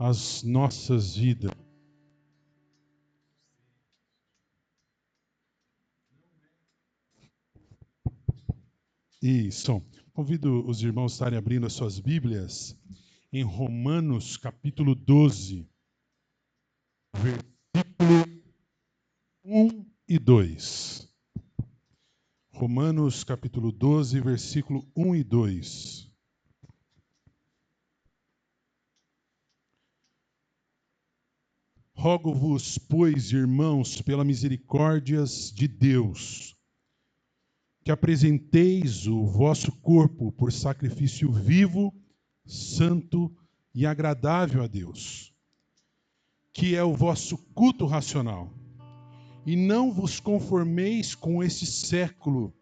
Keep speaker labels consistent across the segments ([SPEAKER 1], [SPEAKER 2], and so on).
[SPEAKER 1] as nossas vidas. Isso. Convido os irmãos a estarem abrindo as suas Bíblias em Romanos, capítulo 12, versículo 1 e 2. Romanos, capítulo 12, versículo 1 e 2. Rogo-vos, pois, irmãos, pelas misericórdias de Deus, que apresenteis o vosso corpo por sacrifício vivo, santo e agradável a Deus, que é o vosso culto racional. E não vos conformeis com este século,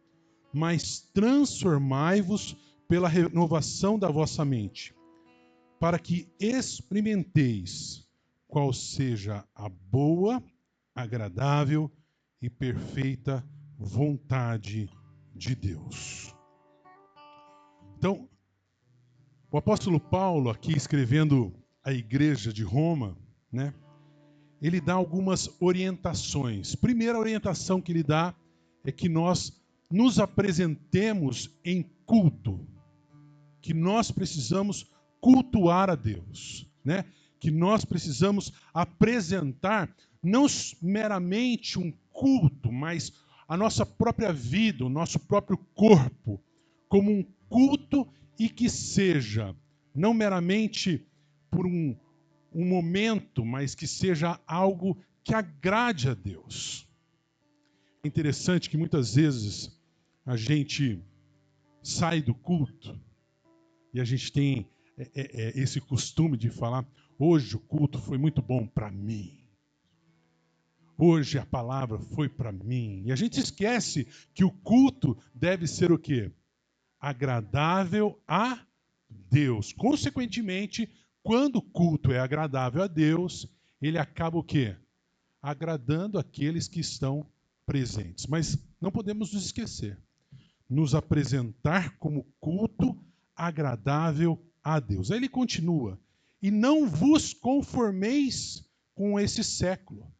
[SPEAKER 1] mas transformai-vos pela renovação da vossa mente, para que experimenteis qual seja a boa, agradável e perfeita vontade de Deus. Então, o apóstolo Paulo, aqui escrevendo à igreja de Roma, né, ele dá algumas orientações. Primeira orientação que ele dá é que nós nos apresentemos em culto, que nós precisamos cultuar a Deus, né? Que nós precisamos apresentar não meramente um culto, mas a nossa própria vida, o nosso próprio corpo, como um culto e que seja não meramente por um momento, mas que seja algo que agrade a Deus. É interessante que muitas vezes a gente sai do culto e a gente tem esse costume de falar: hoje o culto foi muito bom para mim. Hoje a palavra foi para mim. E a gente esquece que o culto deve ser o quê? Agradável a Deus. Consequentemente, quando o culto é agradável a Deus, ele acaba o quê? Agradando aqueles que estão presentes. Mas não podemos nos esquecer. Nos apresentar como culto agradável a Deus. Aí ele continua: e não vos conformeis com esse século.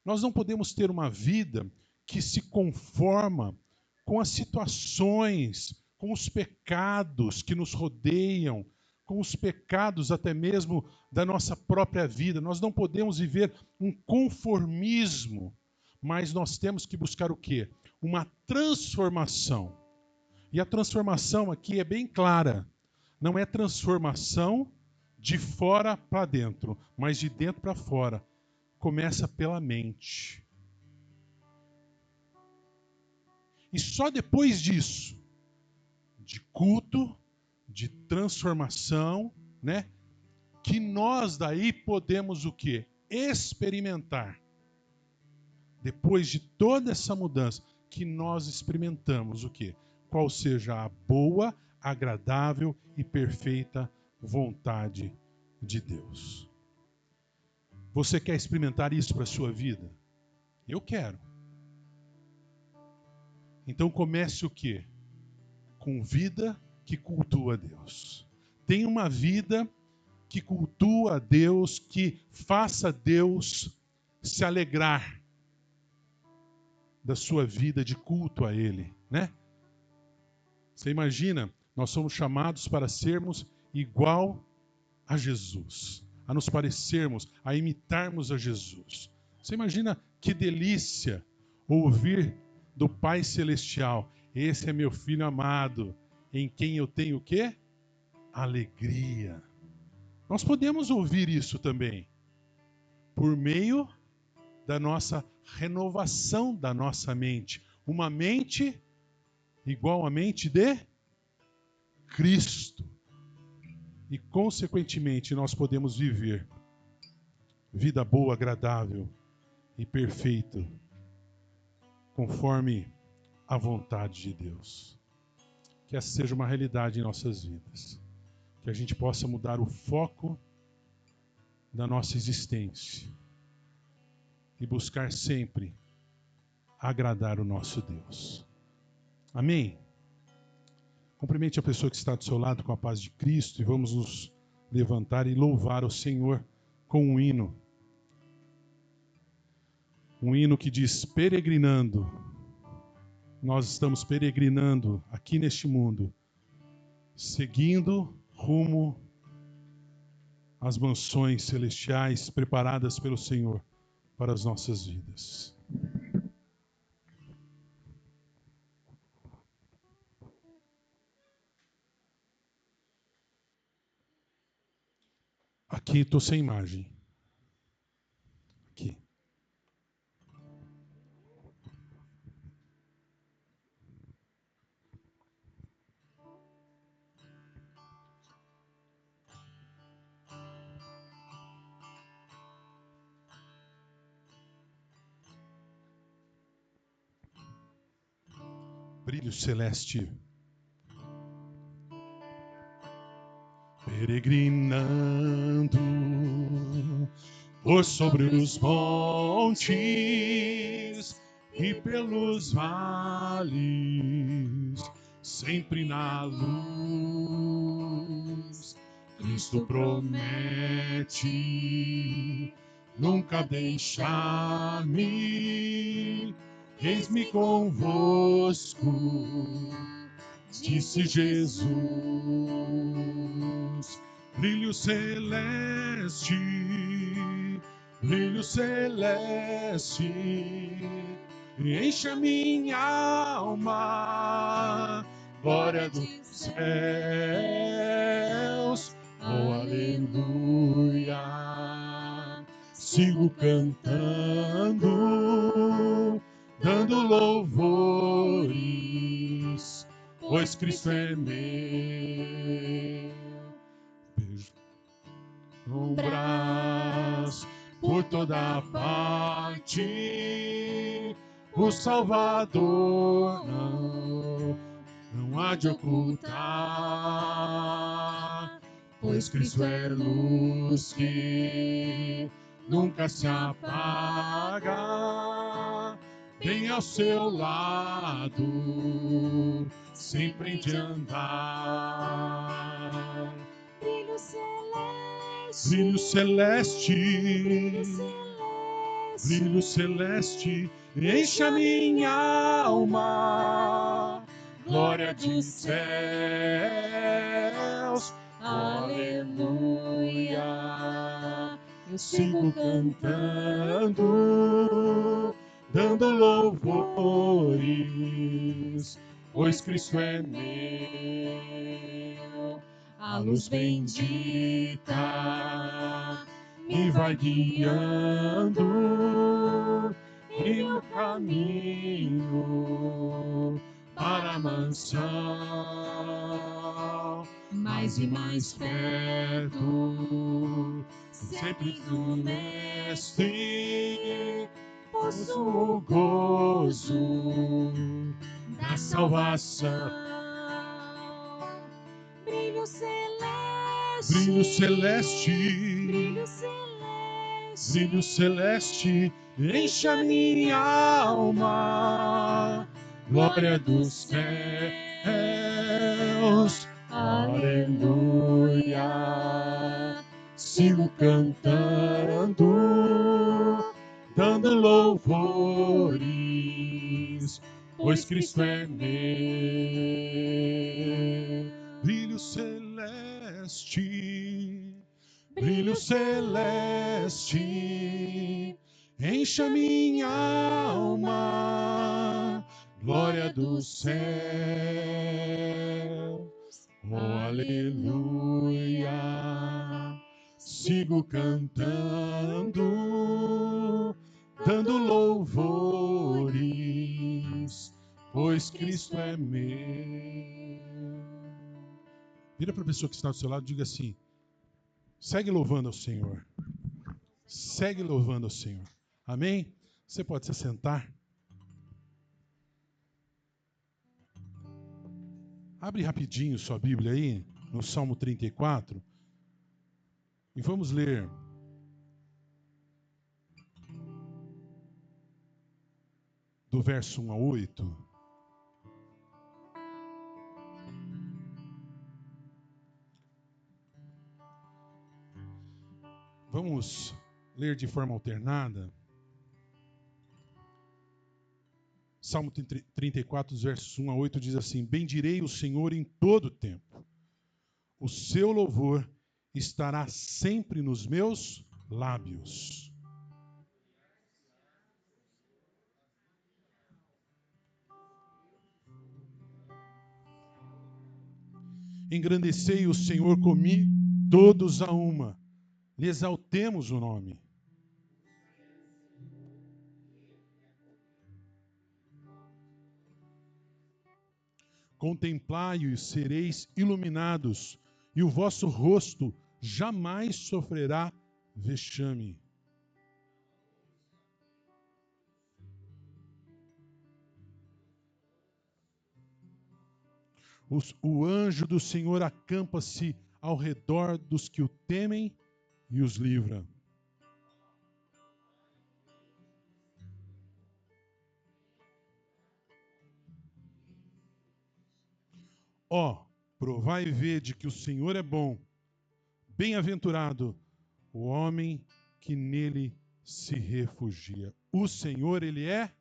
[SPEAKER 1] Nós não podemos ter uma vida que se conforma com as situações, com os pecados que nos rodeiam, com os pecados até mesmo da nossa própria vida. Nós não podemos viver um conformismo, mas nós temos que buscar o quê? Uma transformação. E a transformação aqui é bem clara. Não é transformação de fora para dentro, mas de dentro para fora. Começa pela mente. E só depois disso, de culto, de transformação, né, que nós daí podemos o quê? Experimentar. Depois de toda essa mudança, que nós experimentamos o quê? Qual seja a boa, agradável e perfeita vontade de Deus. Você quer experimentar isso para a sua vida? Eu quero. Então comece o quê? Com vida que cultua a Deus. Tenha uma vida que cultua a Deus, que faça Deus se alegrar da sua vida de culto a Ele, né? Você imagina, nós somos chamados para sermos igual a Jesus, a nos parecermos, a imitarmos a Jesus. Você imagina que delícia ouvir do Pai Celestial: esse é meu filho amado, em quem eu tenho o quê? Alegria. Nós podemos ouvir isso também por meio da nossa renovação da nossa mente. Uma mente igual à mente de Cristo. E, consequentemente, nós podemos viver vida boa, agradável e perfeita, conforme a vontade de Deus. Que essa seja uma realidade em nossas vidas. Que a gente possa mudar o foco da nossa existência e buscar sempre agradar o nosso Deus. Amém? Cumprimente a pessoa que está do seu lado com a paz de Cristo e vamos nos levantar e louvar o Senhor com um hino. Um hino que diz: peregrinando. Nós estamos peregrinando aqui neste mundo, seguindo rumo às mansões celestiais preparadas pelo Senhor para as nossas vidas. Aqui estou sem imagem. Aqui. Brilho celeste. Peregrinando por sobre os montes e pelos vales, sempre na luz. Cristo promete nunca deixar-me. Eis-me convosco, disse Jesus. Brilho celeste, brilho celeste, enche a minha alma, glória dos céus, oh aleluia. Sigo cantando, dando louvores, pois Cristo é meu. Braço por toda parte, o Salvador não há de ocultar, pois Cristo é luz que nunca se apaga, bem ao seu lado, sempre de andar.
[SPEAKER 2] Brilho celeste,
[SPEAKER 1] Brilho celeste,
[SPEAKER 2] brilho celeste,
[SPEAKER 1] brilho celeste, enche a minha alma, glória dos céus,
[SPEAKER 2] aleluia. Eu
[SPEAKER 1] sigo cantando, dando louvores, pois Cristo é meu.
[SPEAKER 2] A luz bendita me vai guiando
[SPEAKER 1] em meu caminho para a mansão,
[SPEAKER 2] mais e mais
[SPEAKER 1] perto, sempre do Mestre, possuo o gozo da salvação.
[SPEAKER 2] Brilho celeste,
[SPEAKER 1] Brilho celeste,
[SPEAKER 2] brilho celeste,
[SPEAKER 1] brilho celeste, enche a minha alma, glória dos céus, aleluia. Sigo cantando, dando louvores, pois Cristo é meu. Brilho celeste, brilho celeste, enche a minha alma, glória dos céus, oh aleluia. Sigo cantando, dando louvores, pois Cristo é meu. Vira para a pessoa que está do seu lado e diga assim: segue louvando ao Senhor. Segue louvando ao Senhor. Amém? Você pode se sentar. Abre rapidinho sua Bíblia aí, no Salmo 34. E vamos ler do verso 1 a 8. Vamos ler de forma alternada. Salmo 34, versos 1 a 8 diz assim: Bendirei o Senhor em todo o tempo. O seu louvor estará sempre nos meus lábios. Engrandecei o Senhor comigo, todos a uma. Lhe exaltemos o nome. Contemplai-o e sereis iluminados, e o vosso rosto jamais sofrerá vexame. O anjo do Senhor acampa-se ao redor dos que o temem e os livra. Ó, provai e vede que o Senhor é bom. Bem-aventurado o homem que nele se refugia. O Senhor, Ele é?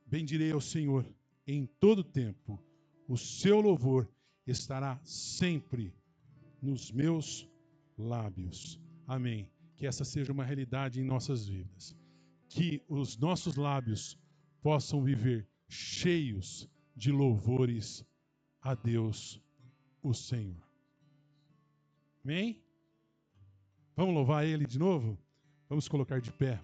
[SPEAKER 1] Bendirei ao Senhor em todo tempo. O seu louvor estará sempre nos meus lábios. Amém. Que essa seja uma realidade em nossas vidas. Que os nossos lábios possam viver cheios de louvores a Deus, o Senhor. Amém? Vamos louvar Ele de novo? Vamos colocar de pé.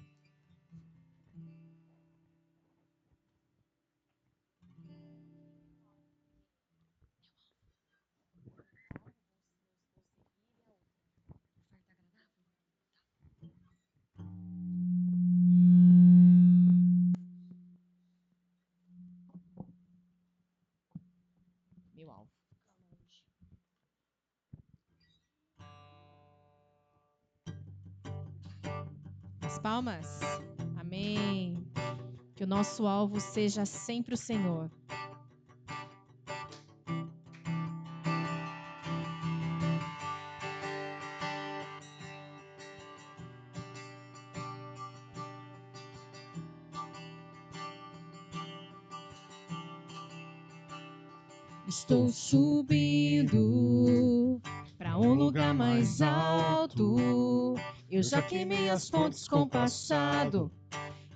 [SPEAKER 2] Meu alvo. As palmas. Amém. Que o nosso alvo seja sempre o Senhor. Estou subindo para um lugar mais alto. Eu já queimei as fontes com o passado.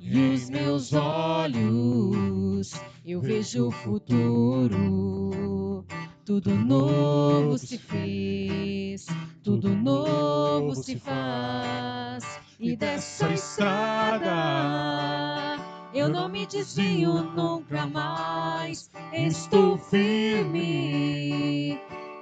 [SPEAKER 2] E os meus olhos, eu vejo o futuro. Tudo novo se fez, tudo novo se faz. E dessa estrada eu não me desvio nunca mais. Estou firme,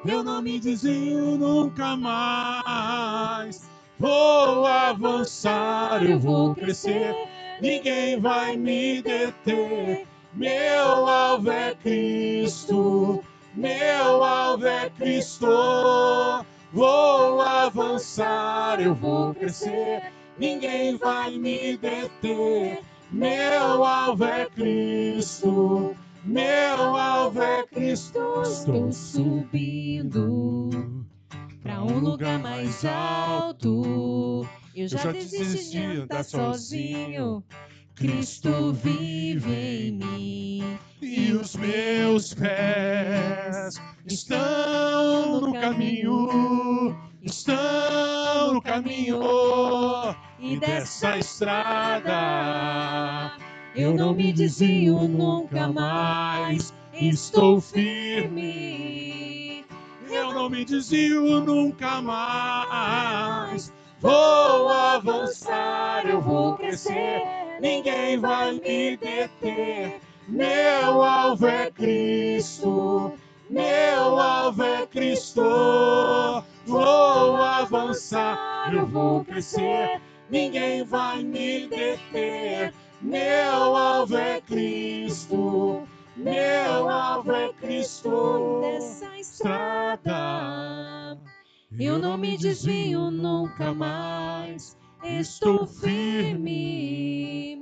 [SPEAKER 2] eu não me desvio nunca mais. Vou avançar, eu vou crescer, ninguém vai me deter. Meu alvo é Cristo, meu alvo é Cristo. Vou avançar, eu vou crescer, ninguém vai me deter. Meu alvo é Cristo, meu alvo é Cristo. Estou subindo para um lugar mais alto. Eu já desisti de andar sozinho. Cristo vive em mim
[SPEAKER 1] E os meus pés estão no caminho, estão no caminho. E dessa estrada eu não me desvio nunca mais. Estou firme, eu não me desvio nunca mais. Vou avançar, eu vou crescer, ninguém vai me deter. Meu alvo é Cristo, meu alvo é Cristo. Vou avançar, eu vou crescer, ninguém vai me deter. Meu alvo é Cristo, meu alvo é Cristo.
[SPEAKER 2] dessa estrada. Eu não me desvio nunca mais. Estou firme.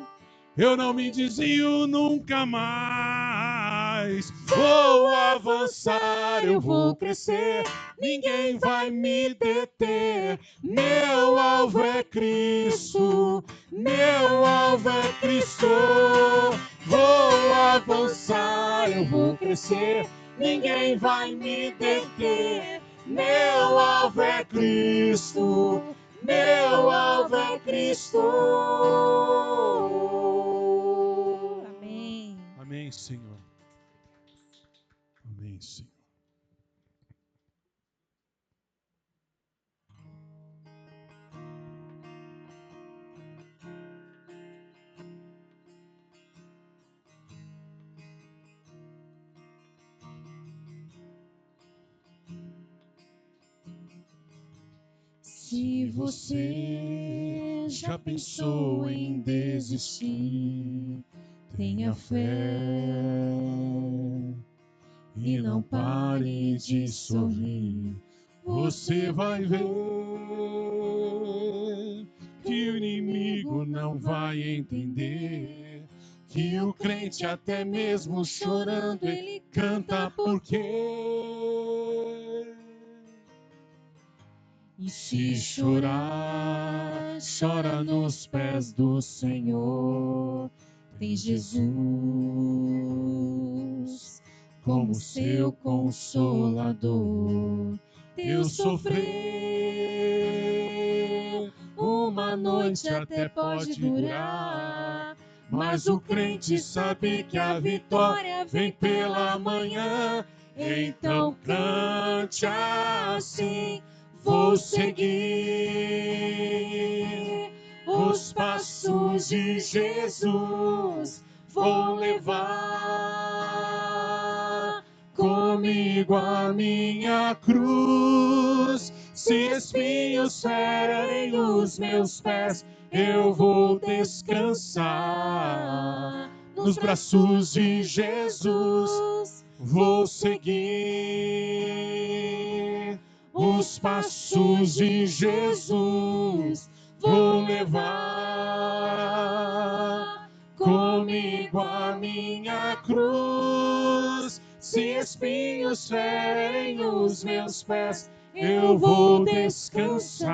[SPEAKER 1] Eu não me desvio nunca mais. mais. Vou avançar, eu vou crescer, ninguém vai me deter. Meu alvo é Cristo, meu alvo é Cristo. Vou avançar, eu vou crescer, ninguém vai me deter. Meu alvo é Cristo, meu alvo é Cristo.
[SPEAKER 2] Amém.
[SPEAKER 1] Amém, Senhor. Amém, Senhor.
[SPEAKER 2] Se você já pensou em desistir, tenha fé e não pare de sorrir.
[SPEAKER 1] Você vai ver que o inimigo não vai entender, que o crente até mesmo chorando ele canta porque.
[SPEAKER 2] E se chorar, chora nos pés do Senhor. Tem Jesus como seu consolador. Teu sofrer uma noite até pode durar, mas o crente sabe que a vitória vem pela manhã. Então cante assim: vou seguir os passos de Jesus, vou levar comigo a minha cruz. Se espinhos ferem os meus pés, eu vou descansar nos braços de Jesus. Vou seguir os passos de Jesus, vou levar comigo a minha cruz. Se espinhos ferem os meus pés, eu vou descansar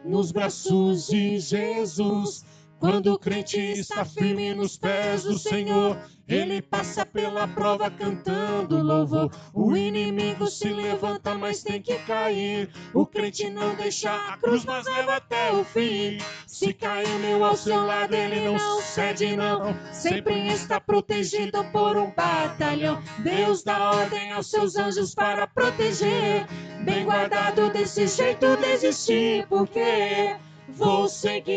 [SPEAKER 2] nos braços de Jesus. Quando o crente está firme nos pés do Senhor, ele passa pela prova cantando louvor. O inimigo se levanta, mas tem que cair. O crente não deixa a cruz, mas leva até o fim. Se cair meu ao seu lado, ele não cede não. Sempre está protegido por um batalhão. Deus dá ordem aos seus anjos para proteger. Bem guardado, desse jeito desistir, porque vou seguir,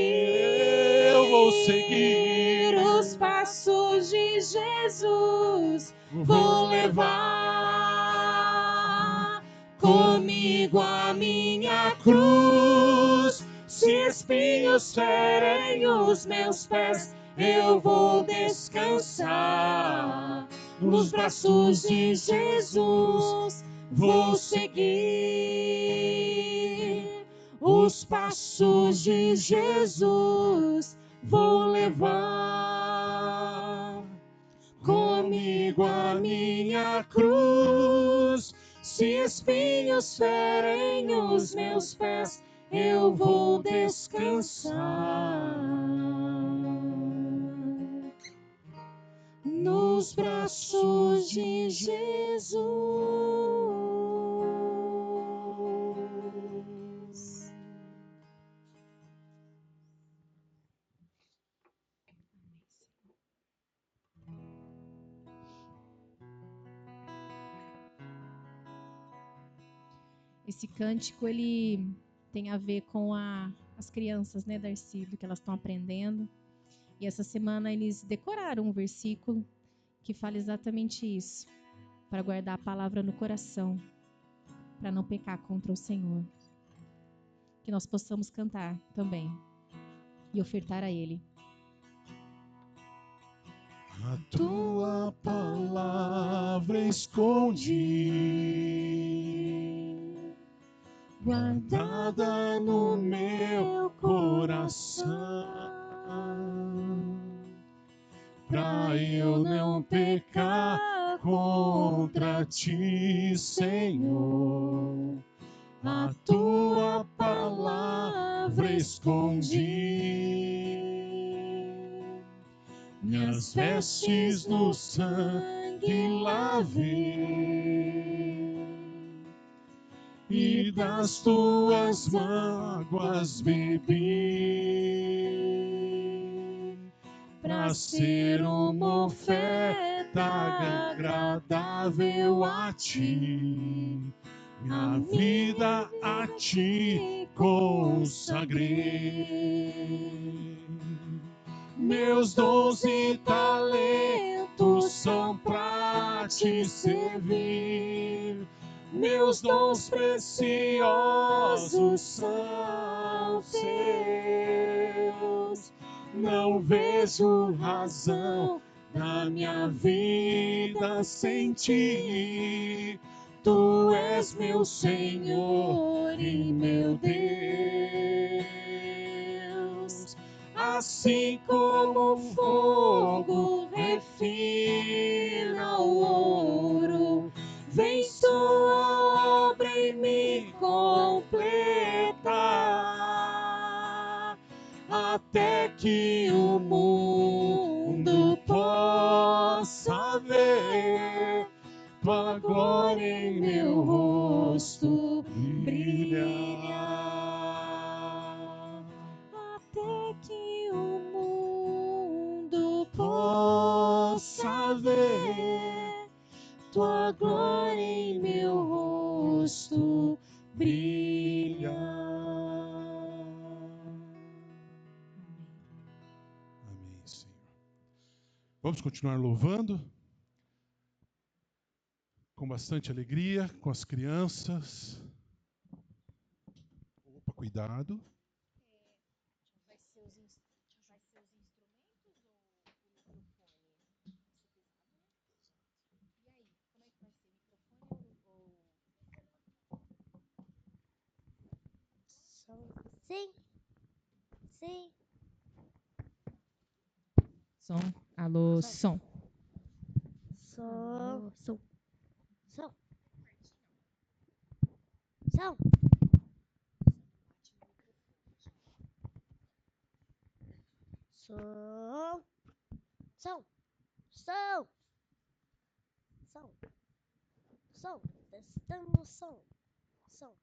[SPEAKER 1] eu vou seguir
[SPEAKER 2] os passos de Jesus, vou levar comigo a minha cruz. Se espinhos ferem os meus pés, eu vou descansar nos braços de Jesus. Vou seguir os passos de Jesus, vou levar comigo a minha cruz. Se espinhos ferem os meus pés, eu vou descansar nos braços de Jesus. Esse cântico, ele tem a ver com as crianças, né, Darcy, do que elas estão aprendendo. E essa semana eles decoraram um versículo que fala exatamente isso, para guardar a palavra no coração, para não pecar contra o Senhor. Que nós possamos cantar também e ofertar a Ele.
[SPEAKER 1] A tua palavra escondi, guardada no meu coração, pra eu não pecar contra ti, Senhor. A tua palavra escondi, minhas vestes no sangue lavei, e das tuas mágoas bebi, pra ser uma oferta agradável a ti. Minha vida a ti consagrei. Meus dons e talentos são pra te servir. Meus dons preciosos são teus. Não vejo razão na minha vida sem ti. Tu és meu Senhor e meu Deus. Assim como o fogo refina o ouro, vem sua obra em mim completa, até que o mundo possa ver tua glória em meu rosto brilhar, até que o mundo possa ver tua glória em meu rosto brilhar. Amém, Senhor. Vamos continuar louvando com bastante alegria, com as crianças. Opa, cuidado.
[SPEAKER 2] Vai ser os instrumentos ou o microfone? E aí, como é que vai ser? Microfone ou...
[SPEAKER 3] Sim. Sim.
[SPEAKER 2] Som. Alô, som.
[SPEAKER 3] Som. Som. Som. Som. Som. Som. Som. Som. Som. Testando som. Som.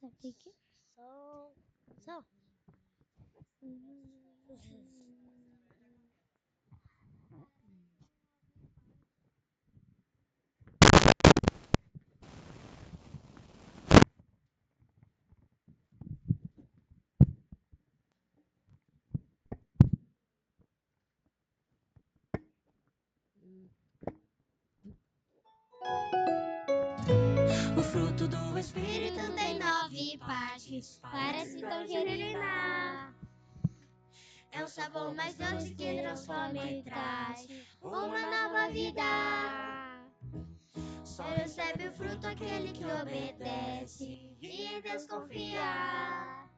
[SPEAKER 3] Sabe que? Som. Som.
[SPEAKER 4] O fruto do Espírito tem 9 partes, parece tangerina. É um sabor mais doce que transforma e traz uma nova vida. Só recebe o fruto aquele que obedece e em Deus confia.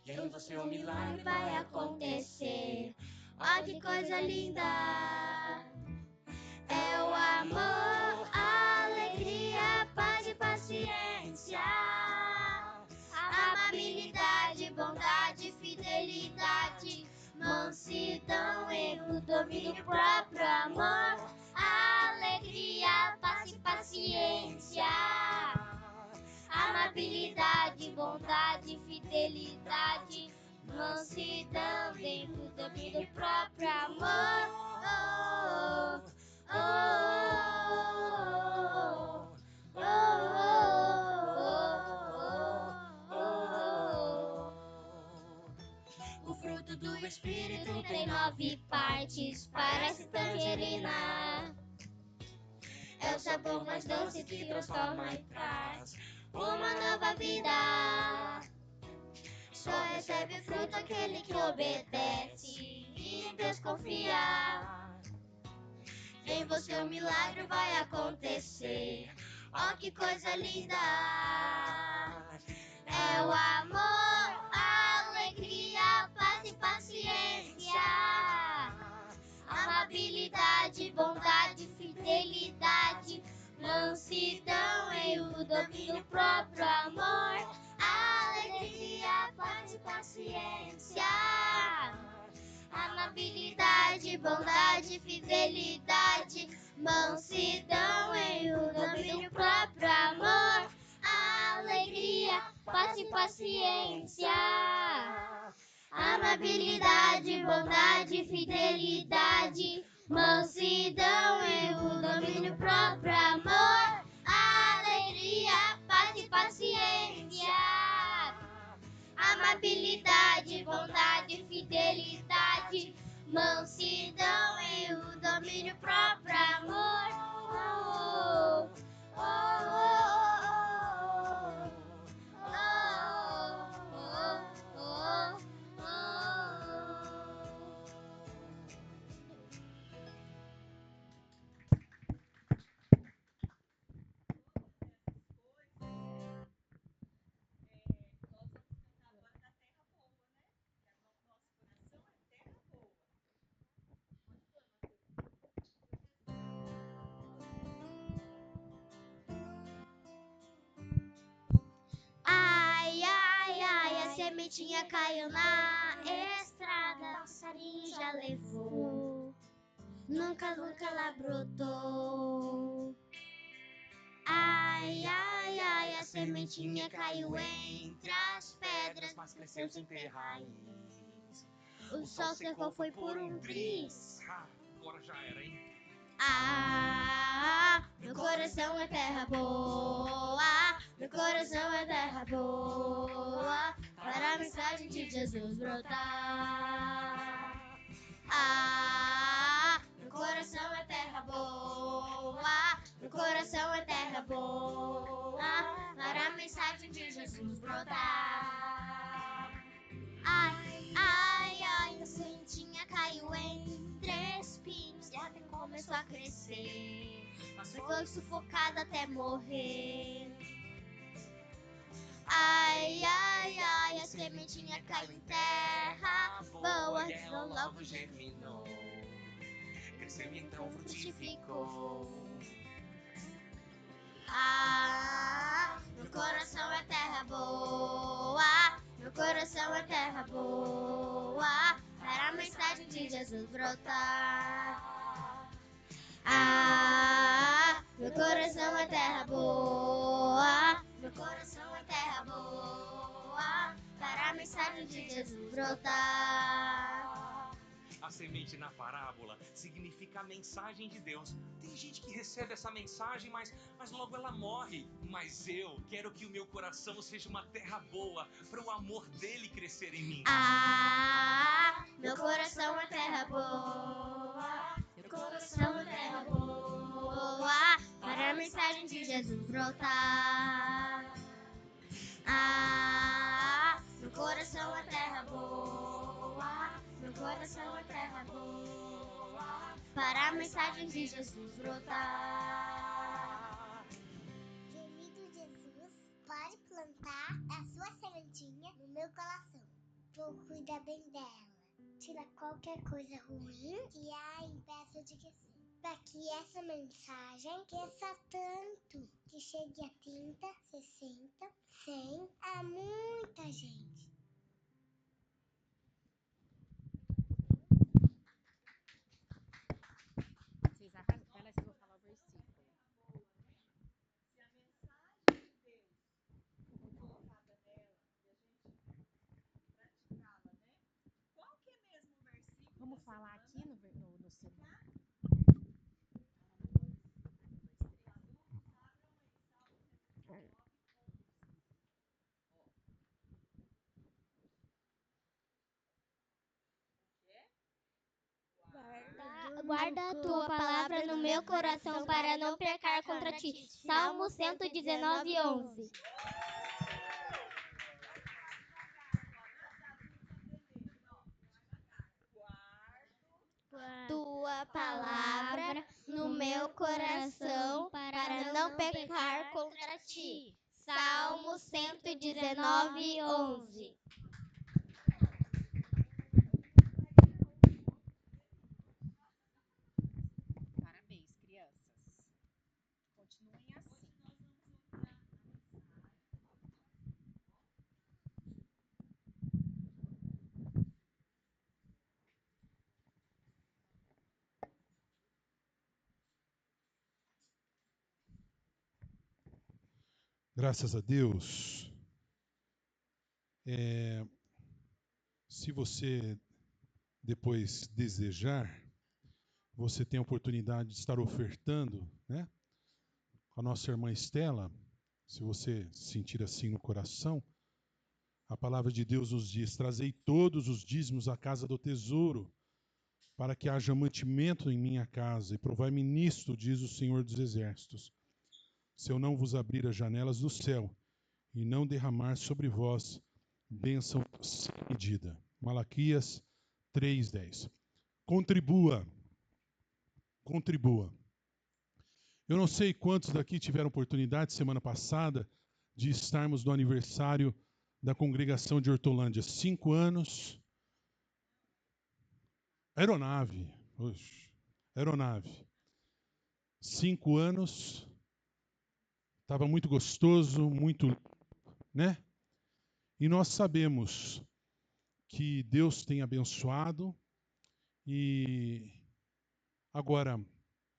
[SPEAKER 4] E em você um milagre vai acontecer. Ó, que coisa linda! É o amor, a alegria, paz e paciência, amabilidade, bondade, fidelidade, mansidão, erro, domínio próprio, amor, alegria, paz e paciência, amabilidade, bondade, fidelidade, mansidão, dentro do domínio próprio, amor. O fruto do Espírito tem 9 partes, parece tangerina. É o sabor mais doce que transforma e traz uma nova vida. Só recebe o fruto aquele que obedece e em Deus confia. Em você o milagre vai acontecer. Oh, que coisa linda! É o amor, a alegria, paz e paciência, amabilidade, bondade, fidelidade, mansidão e o domínio próprio, amor, alegria, paz e paciência, amabilidade, bondade, fidelidade, mansidão e o domínio próprio, amor, alegria, paz e paciência, amabilidade, bondade, fidelidade, mansidão e o domínio próprio, amor, alegria, paz e paciência, amabilidade, bondade, fidelidade, mansidão e o domínio próprio, amor. Oh, oh, oh, oh, oh, ai, ai, ai, a sementinha caiu na estrada, passarinho já levou, nunca ela brotou. Ai, ai, ai, a sementinha caiu entre as pedras, mas cresceu sem ter raiz. O sol secou, foi por um triz.
[SPEAKER 5] Agora já era, hein?
[SPEAKER 4] Ah, meu coração é terra boa, meu coração é terra boa, para a mensagem de Jesus brotar. Ah, meu coração é terra boa, meu coração é terra boa, para a mensagem de Jesus brotar. Ai, ai, ai, a sementinha caiu entre espinhos e até começou a crescer, mas foi sufocada até morrer. Ai, ai, ai, a sementinha caiu em terra boa,
[SPEAKER 5] E ela logo germinou, cresceu e então frutificou.
[SPEAKER 4] Ah, meu coração é terra boa, meu coração é terra boa, para a mensagem de Jesus brotar. Ah, meu coração é terra boa, meu coração é terra boa, para a mensagem de Jesus brotar.
[SPEAKER 5] A semente na parábola significa a mensagem de Deus. Tem gente que recebe essa mensagem, mas logo ela morre. Mas eu quero que o meu coração seja uma terra boa, para o amor dele crescer em mim.
[SPEAKER 4] Ah, meu coração é terra boa, meu coração é terra boa, para a mensagem de Jesus brotar. Ah, meu coração é terra boa, meu coração é terra boa, para a mensagem de Jesus brotar.
[SPEAKER 3] Querido Jesus, pode plantar a sua sementinha no meu coração. Vou cuidar bem dela. Tira qualquer coisa ruim que há e peço de que sim. Para que essa mensagem cresça tanto que chegue a 30, 60, 100, a muita gente.
[SPEAKER 2] Vocês arrasam. Peraí, vocês vão falar o versículo.
[SPEAKER 6] Se a mensagem de Deus for colocada nela e a gente praticá-la, né? Qual que é mesmo o versículo?
[SPEAKER 2] Vamos falar aqui no celular.
[SPEAKER 4] Guarda a tua palavra no meu coração para não pecar contra ti. Salmo 119, 11. Tua palavra no meu coração para não pecar contra ti. Salmo 119, 11.
[SPEAKER 6] Parabéns, crianças. Continuem assim.
[SPEAKER 1] Graças a Deus. Se você depois desejar, você tem a oportunidade de estar ofertando, né? Com a nossa irmã Estela, se você sentir assim no coração, a palavra de Deus nos diz: trazei todos os dízimos à casa do tesouro, para que haja mantimento em minha casa, e provai-me nisto, diz o Senhor dos Exércitos, se eu não vos abrir as janelas do céu e não derramar sobre vós bênção sem medida. Malaquias 3:10. Contribua. Contribua. Eu não sei quantos daqui tiveram oportunidade semana passada de estarmos no aniversário da congregação de Hortolândia. 5 anos. Aeronave. Oxe, aeronave. 5 anos. Estava muito gostoso, muito, né? E nós sabemos que Deus tem abençoado. E agora,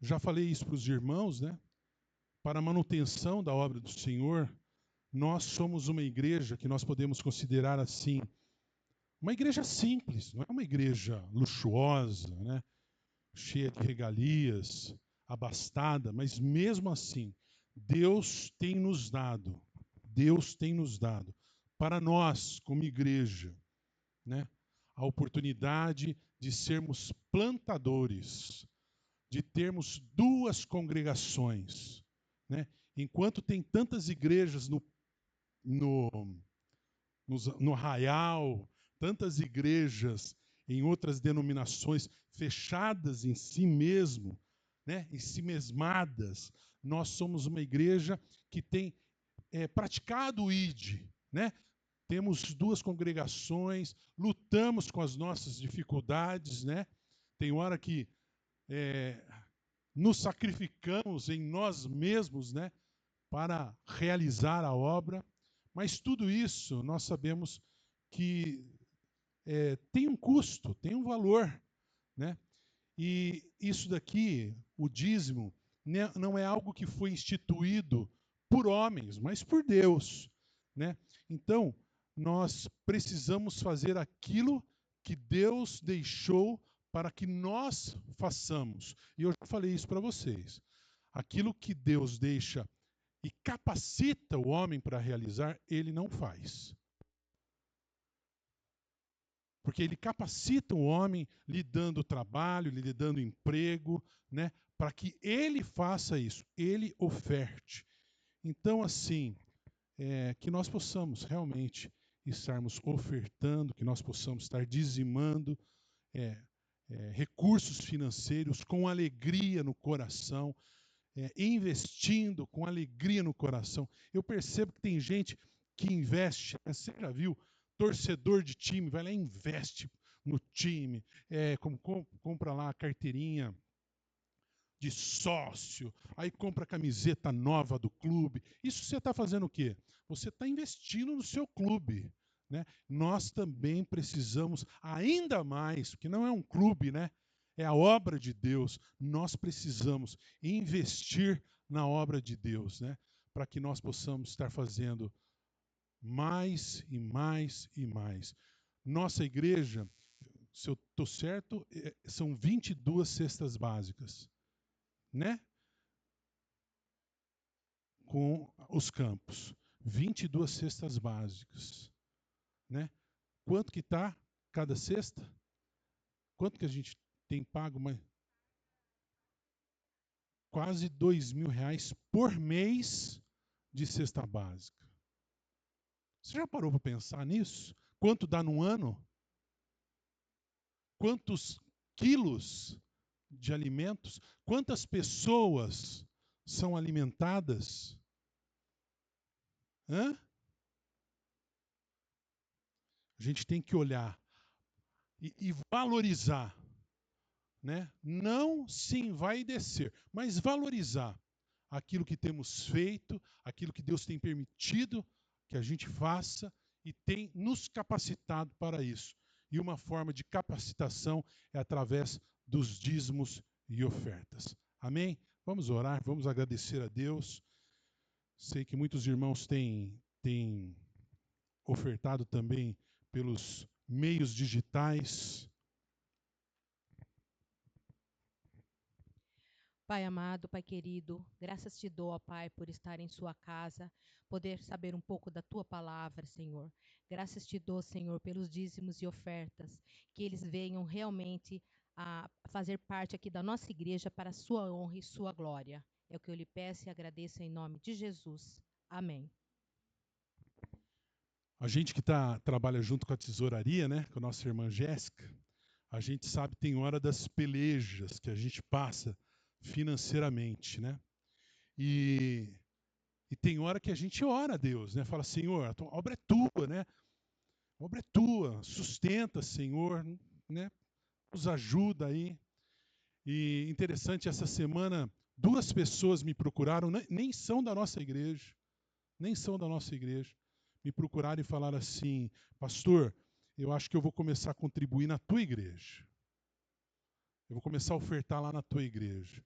[SPEAKER 1] já falei isso para os irmãos, né? Para a manutenção da obra do Senhor, nós somos uma igreja que nós podemos considerar assim, uma igreja simples, não é uma igreja luxuosa, né? Cheia de regalias, abastada, mas mesmo assim, Deus tem nos dado para nós, como igreja, né? A oportunidade de sermos plantadores, de termos 2 congregações, né? Enquanto tem tantas igrejas no arraial, tantas igrejas em outras denominações fechadas em si mesmo, né? Em si mesmadas, nós somos uma igreja que tem praticado o ID, né? Temos 2 congregações, lutamos com as nossas dificuldades, né? Tem hora que nos sacrificamos em nós mesmos, né, para realizar a obra, mas tudo isso nós sabemos que tem um custo, tem um valor, né? E isso daqui, o dízimo, não é algo que foi instituído por homens, mas por Deus, né? Então, nós precisamos fazer aquilo que Deus deixou para que nós façamos. E eu já falei isso para vocês. Aquilo que Deus deixa e capacita o homem para realizar, ele não faz. Porque ele capacita o homem lhe dando trabalho, lhe dando emprego, né, para que ele faça isso, ele oferte. Então, assim, que nós possamos realmente estarmos ofertando, que nós possamos estar dizimando recursos financeiros com alegria no coração, investindo com alegria no coração. Eu percebo que tem gente que investe, você já viu, torcedor de time, vai lá e investe no time, compra lá a carteirinha de sócio, aí compra a camiseta nova do clube. Isso você está fazendo o quê? Você está investindo no seu clube, né? Nós também precisamos, ainda mais, porque não é um clube, né? É a obra de Deus. Nós precisamos investir na obra de Deus, né? Para que nós possamos estar fazendo mais e mais e mais. Nossa igreja, se eu estou certo, são 22 cestas básicas, né? Com os campos. 22 cestas básicas, né? Quanto que está cada cesta? Quanto que a gente tem pago? quase R$ 2.000 por mês de cesta básica. Você já parou para pensar nisso? Quanto dá num ano? Quantos quilos de alimentos? Quantas pessoas são alimentadas? Hã? A gente tem que olhar e valorizar, né? Não sim vai descer, mas valorizar aquilo que temos feito, aquilo que Deus tem permitido que a gente faça e tem nos capacitado para isso. E uma forma de capacitação é através dos dízimos e ofertas. Amém? Vamos orar, vamos agradecer a Deus. Sei que muitos irmãos têm ofertado também pelos meios digitais.
[SPEAKER 7] Pai amado, Pai querido, graças te dou, ó Pai, por estar em sua casa, poder saber um pouco da tua palavra, Senhor. Graças te dou, Senhor, pelos dízimos e ofertas, que eles venham realmente a fazer parte aqui da nossa igreja para a sua honra e sua glória. É o que eu lhe peço e agradeço em nome de Jesus. Amém.
[SPEAKER 1] A gente que trabalha junto com a tesouraria, né, com a nossa irmã Jéssica, a gente sabe tem hora das pelejas que a gente passa financeiramente, né? E tem hora que a gente ora a Deus, né? Fala, Senhor, a tua obra é tua, né? A obra é tua, sustenta, Senhor, né? Nos ajuda aí. E interessante, essa semana, 2 pessoas me procuraram, nem são da nossa igreja, nem são da nossa igreja. Me procuraram e falaram assim, pastor, eu acho que eu vou começar a contribuir na tua igreja. Eu vou começar a ofertar lá na tua igreja.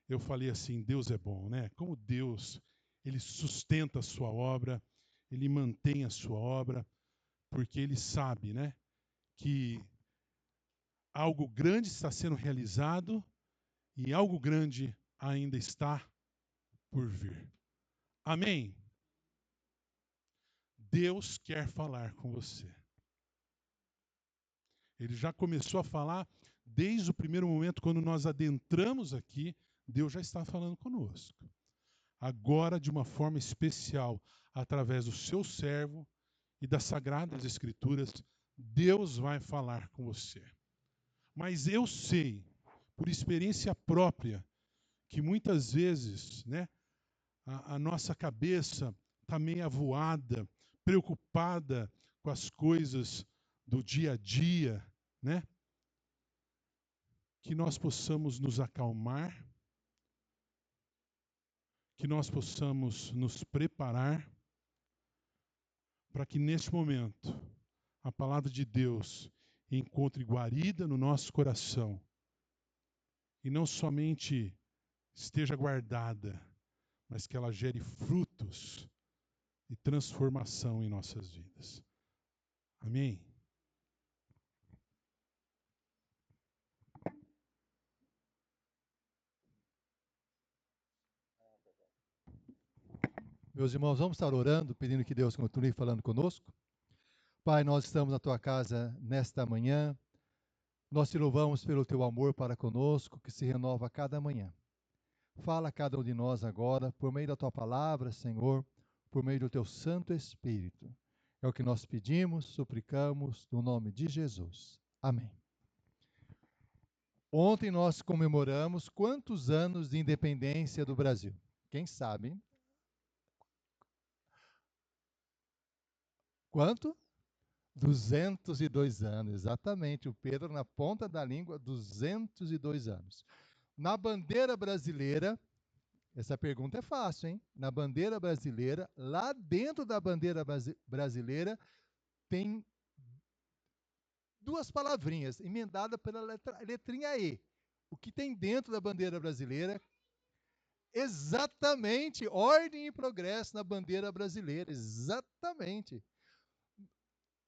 [SPEAKER 1] Eu falei assim, Deus é bom, né? Como Deus, Ele sustenta a sua obra, Ele mantém a sua obra, porque Ele sabe, né? Que algo grande está sendo realizado e algo grande ainda está por vir. Amém? Deus quer falar com você. Ele já começou a falar desde o primeiro momento, quando nós adentramos aqui, Deus já está falando conosco. Agora, de uma forma especial, através do seu servo e das Sagradas Escrituras, Deus vai falar com você. Mas eu sei, por experiência própria, que muitas vezes, né, a nossa cabeça está meio avoada, preocupada com as coisas do dia a dia, né? Que nós possamos nos acalmar, que nós possamos nos preparar para que neste momento a palavra de Deus encontre guarida no nosso coração e não somente esteja guardada, mas que ela gere frutos e transformação em nossas vidas. Amém?
[SPEAKER 8] Meus irmãos, vamos estar orando, pedindo que Deus continue falando conosco. Pai, nós estamos na tua casa nesta manhã. Nós te louvamos pelo teu amor para conosco, que se renova a cada manhã. Fala a cada um de nós agora, por meio da tua palavra, Senhor, por meio do teu Santo Espírito. É o que nós pedimos, suplicamos, no nome de Jesus. Amém. Ontem nós comemoramos quantos anos de independência do Brasil? Quem sabe? Quanto? 202 anos, exatamente. O Pedro na ponta da língua, 202 anos. Na bandeira brasileira, essa pergunta é fácil, hein? Na bandeira brasileira, lá dentro da bandeira brasileira, tem 2 palavrinhas, emendada pela letrinha E. O que tem dentro da bandeira brasileira? Exatamente, ordem e progresso na bandeira brasileira, exatamente.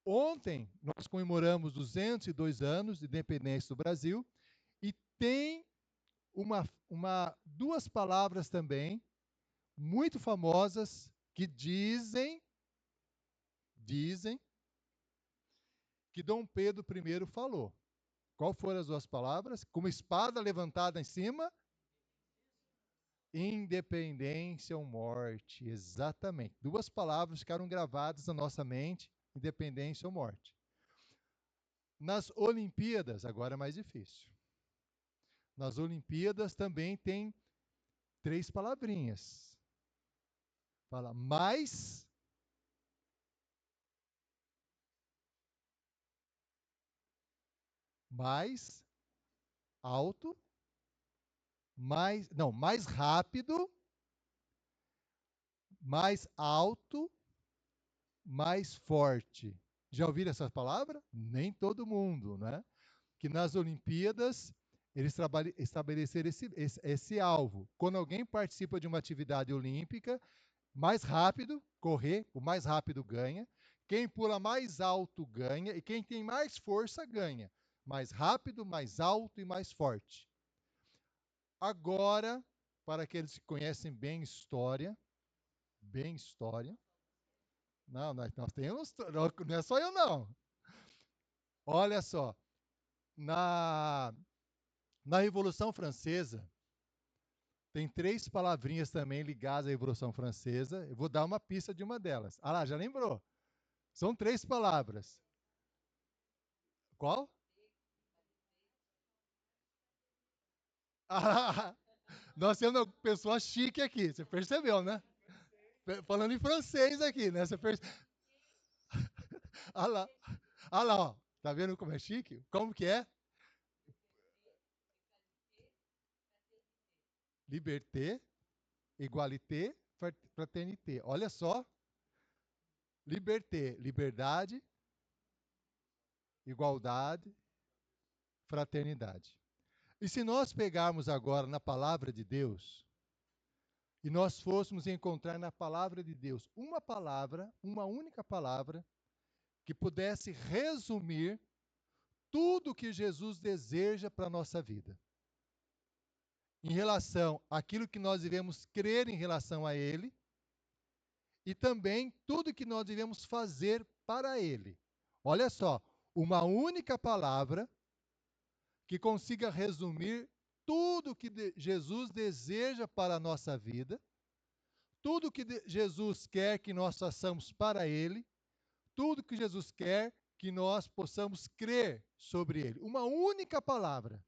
[SPEAKER 8] Ontem nós comemoramos 202 anos de independência do Brasil e tem 2 palavras também muito famosas que dizem que Dom Pedro I falou. Qual foram as 2 palavras? Com uma espada levantada em cima. Independência ou morte, exatamente. Duas palavras ficaram gravadas na nossa mente, independência ou morte. Nas Olimpíadas, agora é mais difícil. Nas Olimpíadas também tem 3 palavrinhas. Fala mais alto, mais rápido, mais alto, mais forte. Já ouviram essa palavra? Nem todo mundo, né? Que nas Olimpíadas eles estabeleceram esse alvo. Quando alguém participa de uma atividade olímpica, mais rápido, correr, o mais rápido ganha. Quem pula mais alto ganha. E quem tem mais força ganha. Mais rápido, mais alto e mais forte. Agora, para aqueles que conhecem bem história, não, nós temos, não é só eu não. Olha só, na Revolução Francesa, tem 3 palavrinhas também ligadas à Revolução Francesa. Eu vou dar uma pista de uma delas. Ah lá, já lembrou? São 3 palavras. Qual? Ah, nós temos uma pessoa chique aqui, você percebeu, né? Falando em francês aqui, né? Você percebeu? Ah lá, ó. Tá vendo como é chique? Como que é? Liberté, égalité, fraternité. Olha só. Liberté, liberdade, igualdade, fraternidade. E se nós pegarmos agora na palavra de Deus, e nós fôssemos encontrar na palavra de Deus uma palavra, uma única palavra, que pudesse resumir tudo que Jesus deseja para a nossa vida. Em relação àquilo que nós devemos crer em relação a Ele, e também tudo que nós devemos fazer para Ele. Olha só, uma única palavra que consiga resumir tudo que Jesus deseja para a nossa vida, tudo que Jesus quer que nós façamos para Ele, tudo que Jesus quer que nós possamos crer sobre Ele. Uma única palavra.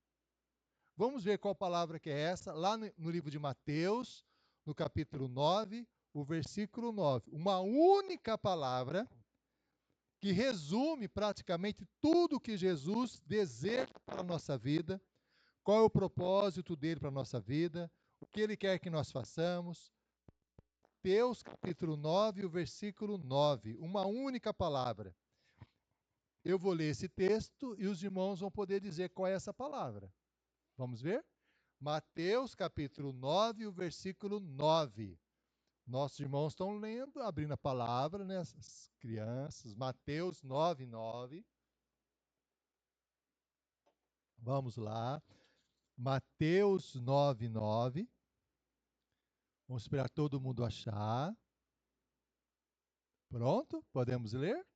[SPEAKER 8] Vamos ver qual palavra que é essa, lá no livro de Mateus, no capítulo 9, o versículo 9. Uma única palavra que resume praticamente tudo que Jesus deseja para a nossa vida, qual é o propósito dele para a nossa vida, o que ele quer que nós façamos. Mateus capítulo 9, o versículo 9, uma única palavra. Eu vou ler esse texto e os irmãos vão poder dizer qual é essa palavra. Vamos ver? Mateus capítulo 9, o versículo 9. Nossos irmãos estão lendo, abrindo a palavra, né? As crianças. Mateus 9, 9. Vamos lá. Mateus 9, 9. Vamos esperar todo mundo achar. Pronto? Podemos ler?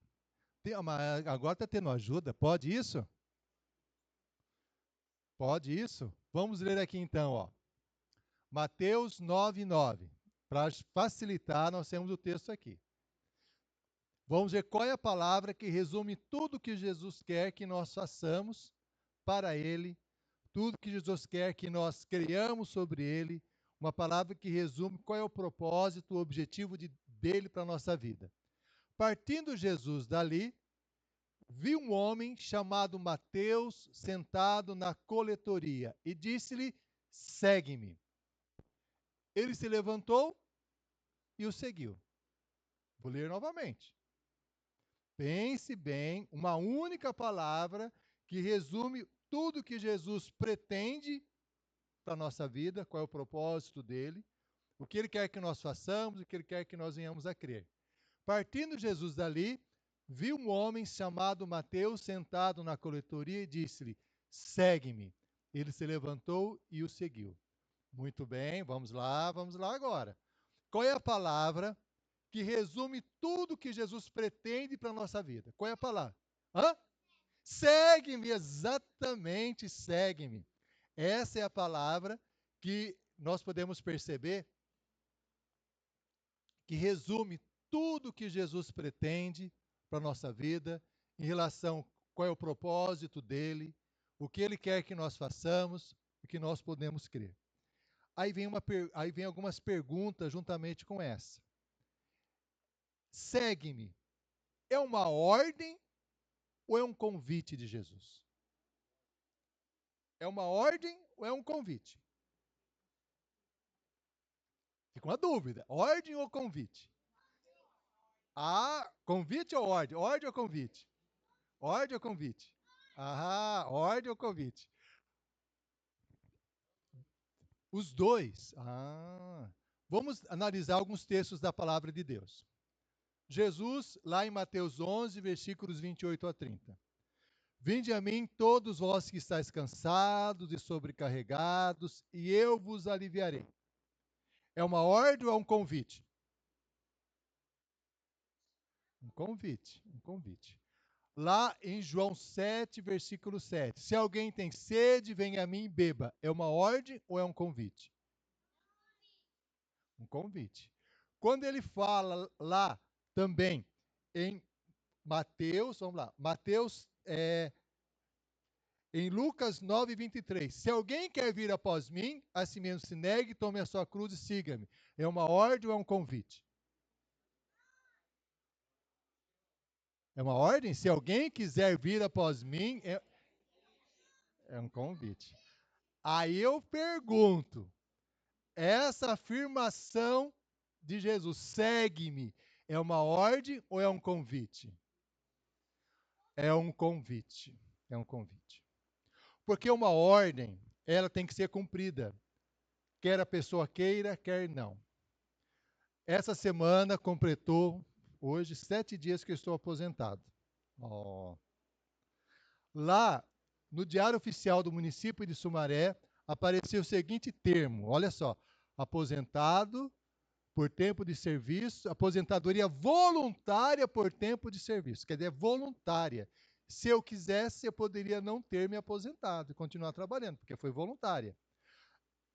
[SPEAKER 8] Agora está tendo ajuda. Pode isso? Pode isso? Vamos ler aqui então, ó. Mateus 9, 9. Para facilitar, nós temos o texto aqui. Vamos ver qual é a palavra que resume tudo que Jesus quer que nós façamos para Ele, tudo que Jesus quer que nós criamos sobre Ele, uma palavra que resume qual é o propósito, o objetivo dele para a nossa vida. Partindo Jesus dali, viu um homem chamado Mateus sentado na coletoria e disse-lhe: segue-me. Ele se levantou e o seguiu. Vou ler novamente. Pense bem, uma única palavra que resume tudo que Jesus pretende para a nossa vida, qual é o propósito dele, o que ele quer que nós façamos, o que ele quer que nós venhamos a crer. Partindo Jesus dali, viu um homem chamado Mateus sentado na coletoria e disse-lhe: segue-me. Ele se levantou e o seguiu. Muito bem, vamos lá agora. Qual é a palavra que resume tudo que Jesus pretende para a nossa vida? Qual é a palavra? Segue-me, exatamente, segue-me. Essa é a palavra que nós podemos perceber que resume tudo que Jesus pretende para a nossa vida, em relação a qual é o propósito dele, o que ele quer que nós façamos, o que nós podemos crer. Aí vem algumas perguntas juntamente com essa. Segue-me. É uma ordem ou é um convite de Jesus? É uma ordem ou é um convite? Fica uma dúvida. Ordem ou convite? Ah, convite ou ordem? Ordem ou convite? Ordem ou convite? Ah, ordem ou convite? Os dois. Ah. Vamos analisar alguns textos da palavra de Deus. Jesus, lá em Mateus 11, versículos 28 a 30. Vinde a mim todos vós que estáis cansados e sobrecarregados, e eu vos aliviarei. É uma ordem ou é um convite? Um convite, um convite. Lá em João 7, versículo 7. Se alguém tem sede, venha a mim e beba. É uma ordem ou é um convite? Um convite. Quando ele fala lá também em Mateus, vamos lá, Mateus, em Lucas 9, 23. Se alguém quer vir após mim, a si mesmo se negue, tome a sua cruz e siga-me. É uma ordem ou é um convite? É uma ordem? Se alguém quiser vir após mim, é um convite. Aí eu pergunto, essa afirmação de Jesus, segue-me, é uma ordem ou é um convite? É um convite. É um convite. Porque uma ordem, ela tem que ser cumprida. Quer a pessoa queira, quer não. Essa semana completou, hoje, 7 dias que eu estou aposentado. Oh. Lá, no Diário Oficial do município de Sumaré, apareceu o seguinte termo, olha só, aposentado por tempo de serviço, aposentadoria voluntária por tempo de serviço, quer dizer, voluntária. Se eu quisesse, eu poderia não ter me aposentado e continuar trabalhando, porque foi voluntária.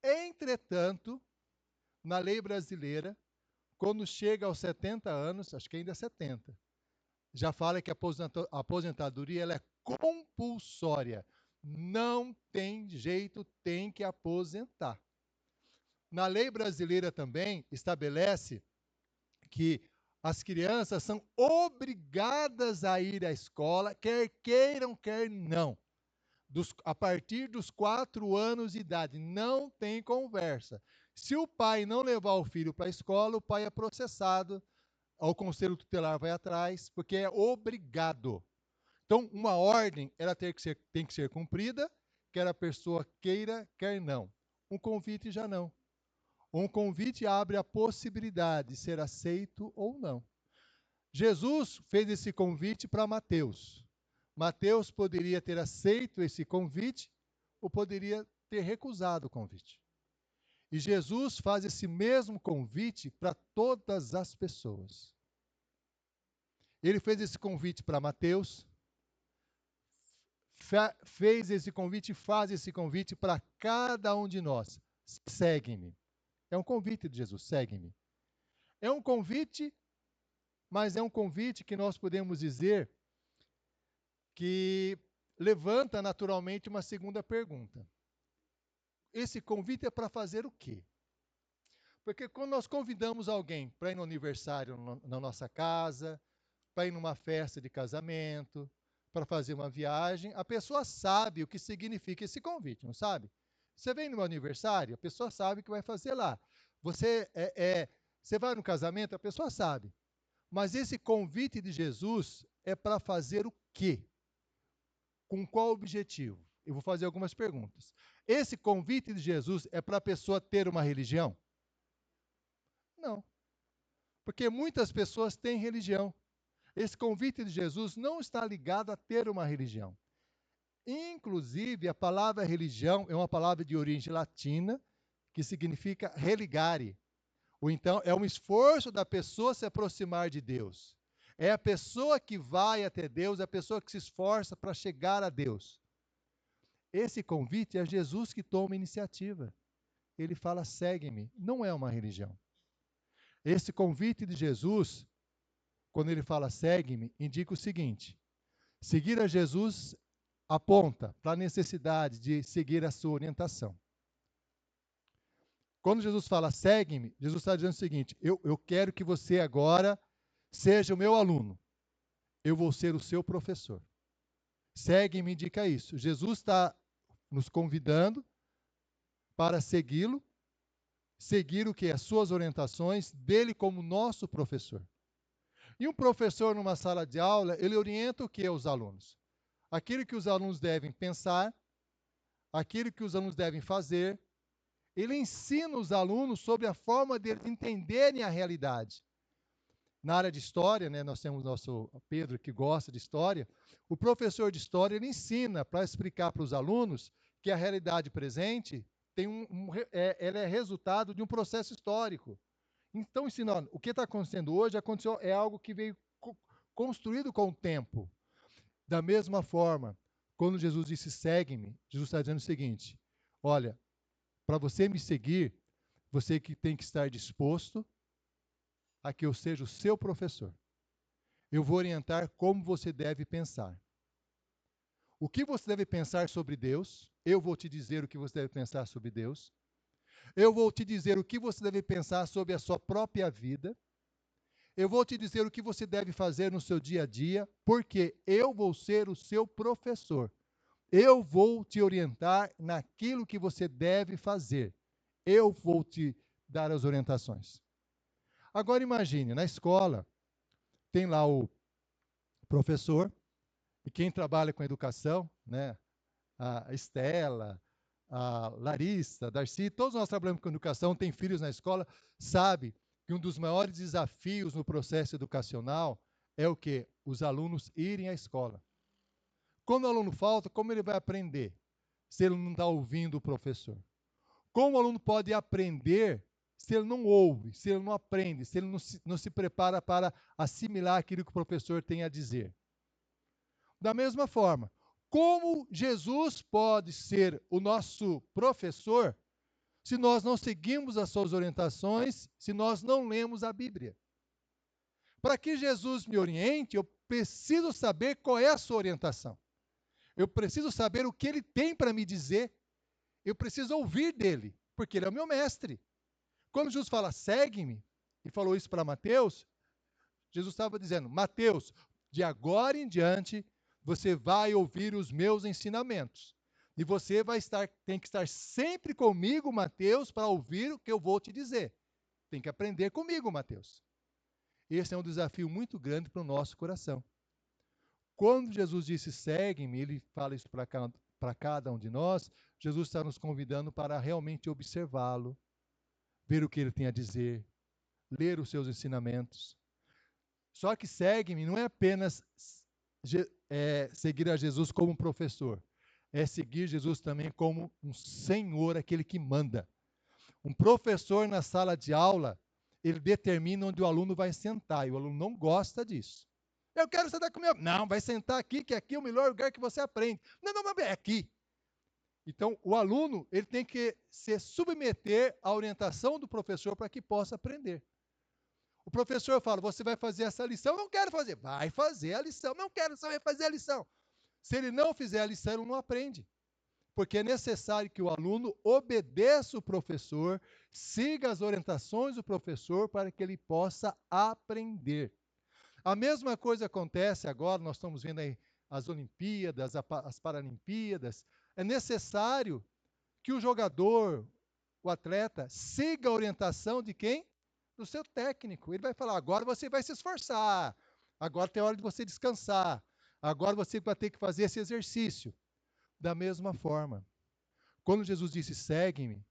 [SPEAKER 8] Entretanto, na lei brasileira, quando chega aos 70 anos, acho que ainda é 70, já fala que a aposentadoria ela é compulsória. Não tem jeito, tem que aposentar. Na lei brasileira também estabelece que as crianças são obrigadas a ir à escola, quer queiram, quer não. A partir dos 4 anos de idade, não tem conversa. Se o pai não levar o filho para a escola, o pai é processado, o conselho tutelar vai atrás, porque é obrigado. Então, uma ordem ela tem que ser cumprida, quer a pessoa queira, quer não. Um convite já não. Um convite abre a possibilidade de ser aceito ou não. Jesus fez esse convite para Mateus. Mateus poderia ter aceito esse convite ou poderia ter recusado o convite. E Jesus faz esse mesmo convite para todas as pessoas. Ele fez esse convite para Mateus, fez esse convite e faz esse convite para cada um de nós. Segue-me. É um convite de Jesus, segue-me. É um convite, mas é um convite que nós podemos dizer que levanta naturalmente uma segunda pergunta. Esse convite é para fazer o quê? Porque quando nós convidamos alguém para ir no aniversário na nossa casa, para ir numa festa de casamento, para fazer uma viagem, a pessoa sabe o que significa esse convite, não sabe? Você vem no meu aniversário, a pessoa sabe o que vai fazer lá. Você vai no casamento, a pessoa sabe. Mas esse convite de Jesus é para fazer o quê? Com qual objetivo? Eu vou fazer algumas perguntas. Esse convite de Jesus é para a pessoa ter uma religião? Não. Porque muitas pessoas têm religião. Esse convite de Jesus não está ligado a ter uma religião. Inclusive, a palavra religião é uma palavra de origem latina que significa religare. Ou então, é um esforço da pessoa se aproximar de Deus. É a pessoa que vai até Deus, é a pessoa que se esforça para chegar a Deus. Esse convite é Jesus que toma a iniciativa. ele fala segue-me, não é uma religião. Esse convite de Jesus, quando ele fala segue-me, indica o seguinte: seguir a Jesus aponta para a necessidade de seguir a sua orientação. Quando Jesus fala segue-me, Jesus está dizendo o seguinte: eu quero que você agora seja o meu aluno. Eu vou ser o seu professor. Segue-me indica isso. Jesus está nos convidando para segui-lo, seguir o que? As suas orientações, dele como nosso professor. E um professor numa sala de aula, ele orienta o que aos alunos? Aquilo que os alunos devem pensar, aquilo que os alunos devem fazer. Ele ensina os alunos sobre a forma de entenderem a realidade. Na área de história, né, nós temos o nosso Pedro que gosta de história. O professor de história ele ensina para explicar para os alunos que a realidade presente tem ela é resultado de um processo histórico. Então, ensinando, o que está acontecendo hoje é algo que veio construído com o tempo. Da mesma forma, quando Jesus disse segue-me, Jesus está dizendo o seguinte: olha, para você me seguir, você que tem que estar disposto a que eu seja o seu professor. Eu vou orientar como você deve pensar. O que você deve pensar sobre Deus, eu vou te dizer o que você deve pensar sobre Deus. Eu vou te dizer o que você deve pensar sobre a sua própria vida. Eu vou te dizer o que você deve fazer no seu dia a dia, porque eu vou ser o seu professor. Eu vou te orientar naquilo que você deve fazer. Eu vou te dar as orientações. Agora imagine, na escola, tem lá o professor, e quem trabalha com educação, né? A Estela, a Larissa, a Darcy, todos nós trabalhamos com educação, tem filhos na escola, sabe que um dos maiores desafios no processo educacional é o quê? Os alunos irem à escola. Quando o aluno falta, como ele vai aprender se ele não está ouvindo o professor? Como o aluno pode aprender se ele não ouve, se ele não aprende, se ele não se prepara para assimilar aquilo que o professor tem a dizer? Da mesma forma, como Jesus pode ser o nosso professor se nós não seguimos as suas orientações, se nós não lemos a Bíblia? Para que Jesus me oriente, eu preciso saber qual é a sua orientação. Eu preciso saber o que ele tem para me dizer. Eu preciso ouvir dele, porque ele é o meu mestre. Quando Jesus fala, segue-me, e falou isso para Mateus, Jesus estava dizendo, Mateus, de agora em diante, você vai ouvir os meus ensinamentos. E você tem que estar sempre comigo, Mateus, para ouvir o que eu vou te dizer. Tem que aprender comigo, Mateus. Esse é um desafio muito grande para o nosso coração. Quando Jesus disse, segue-me, ele fala isso para cada um de nós, Jesus está nos convidando para realmente observá-lo, ver o que ele tem a dizer, ler os seus ensinamentos. Só que segue-me não é apenas seguir a Jesus como um professor, é seguir Jesus também como um senhor, aquele que manda. Um professor na sala de aula, ele determina onde o aluno vai sentar, e o aluno não gosta disso. Eu quero sentar com o meu... Não, vai sentar aqui, que aqui é o melhor lugar que você aprende. Não, é aqui. Então, o aluno ele tem que se submeter à orientação do professor para que possa aprender. O professor fala, você vai fazer essa lição? Não quero fazer. Vai fazer a lição. Não quero, só vai fazer a lição. Se ele não fizer a lição, ele não aprende. Porque é necessário que o aluno obedeça o professor, siga as orientações do professor para que ele possa aprender. A mesma coisa acontece agora, nós estamos vendo aí as Olimpíadas, as Paralimpíadas. É necessário que o jogador, o atleta, siga a orientação de quem? Do seu técnico. Ele vai falar, agora você vai se esforçar, agora tem hora de você descansar, agora você vai ter que fazer esse exercício. Da mesma forma, quando Jesus disse, segue-me,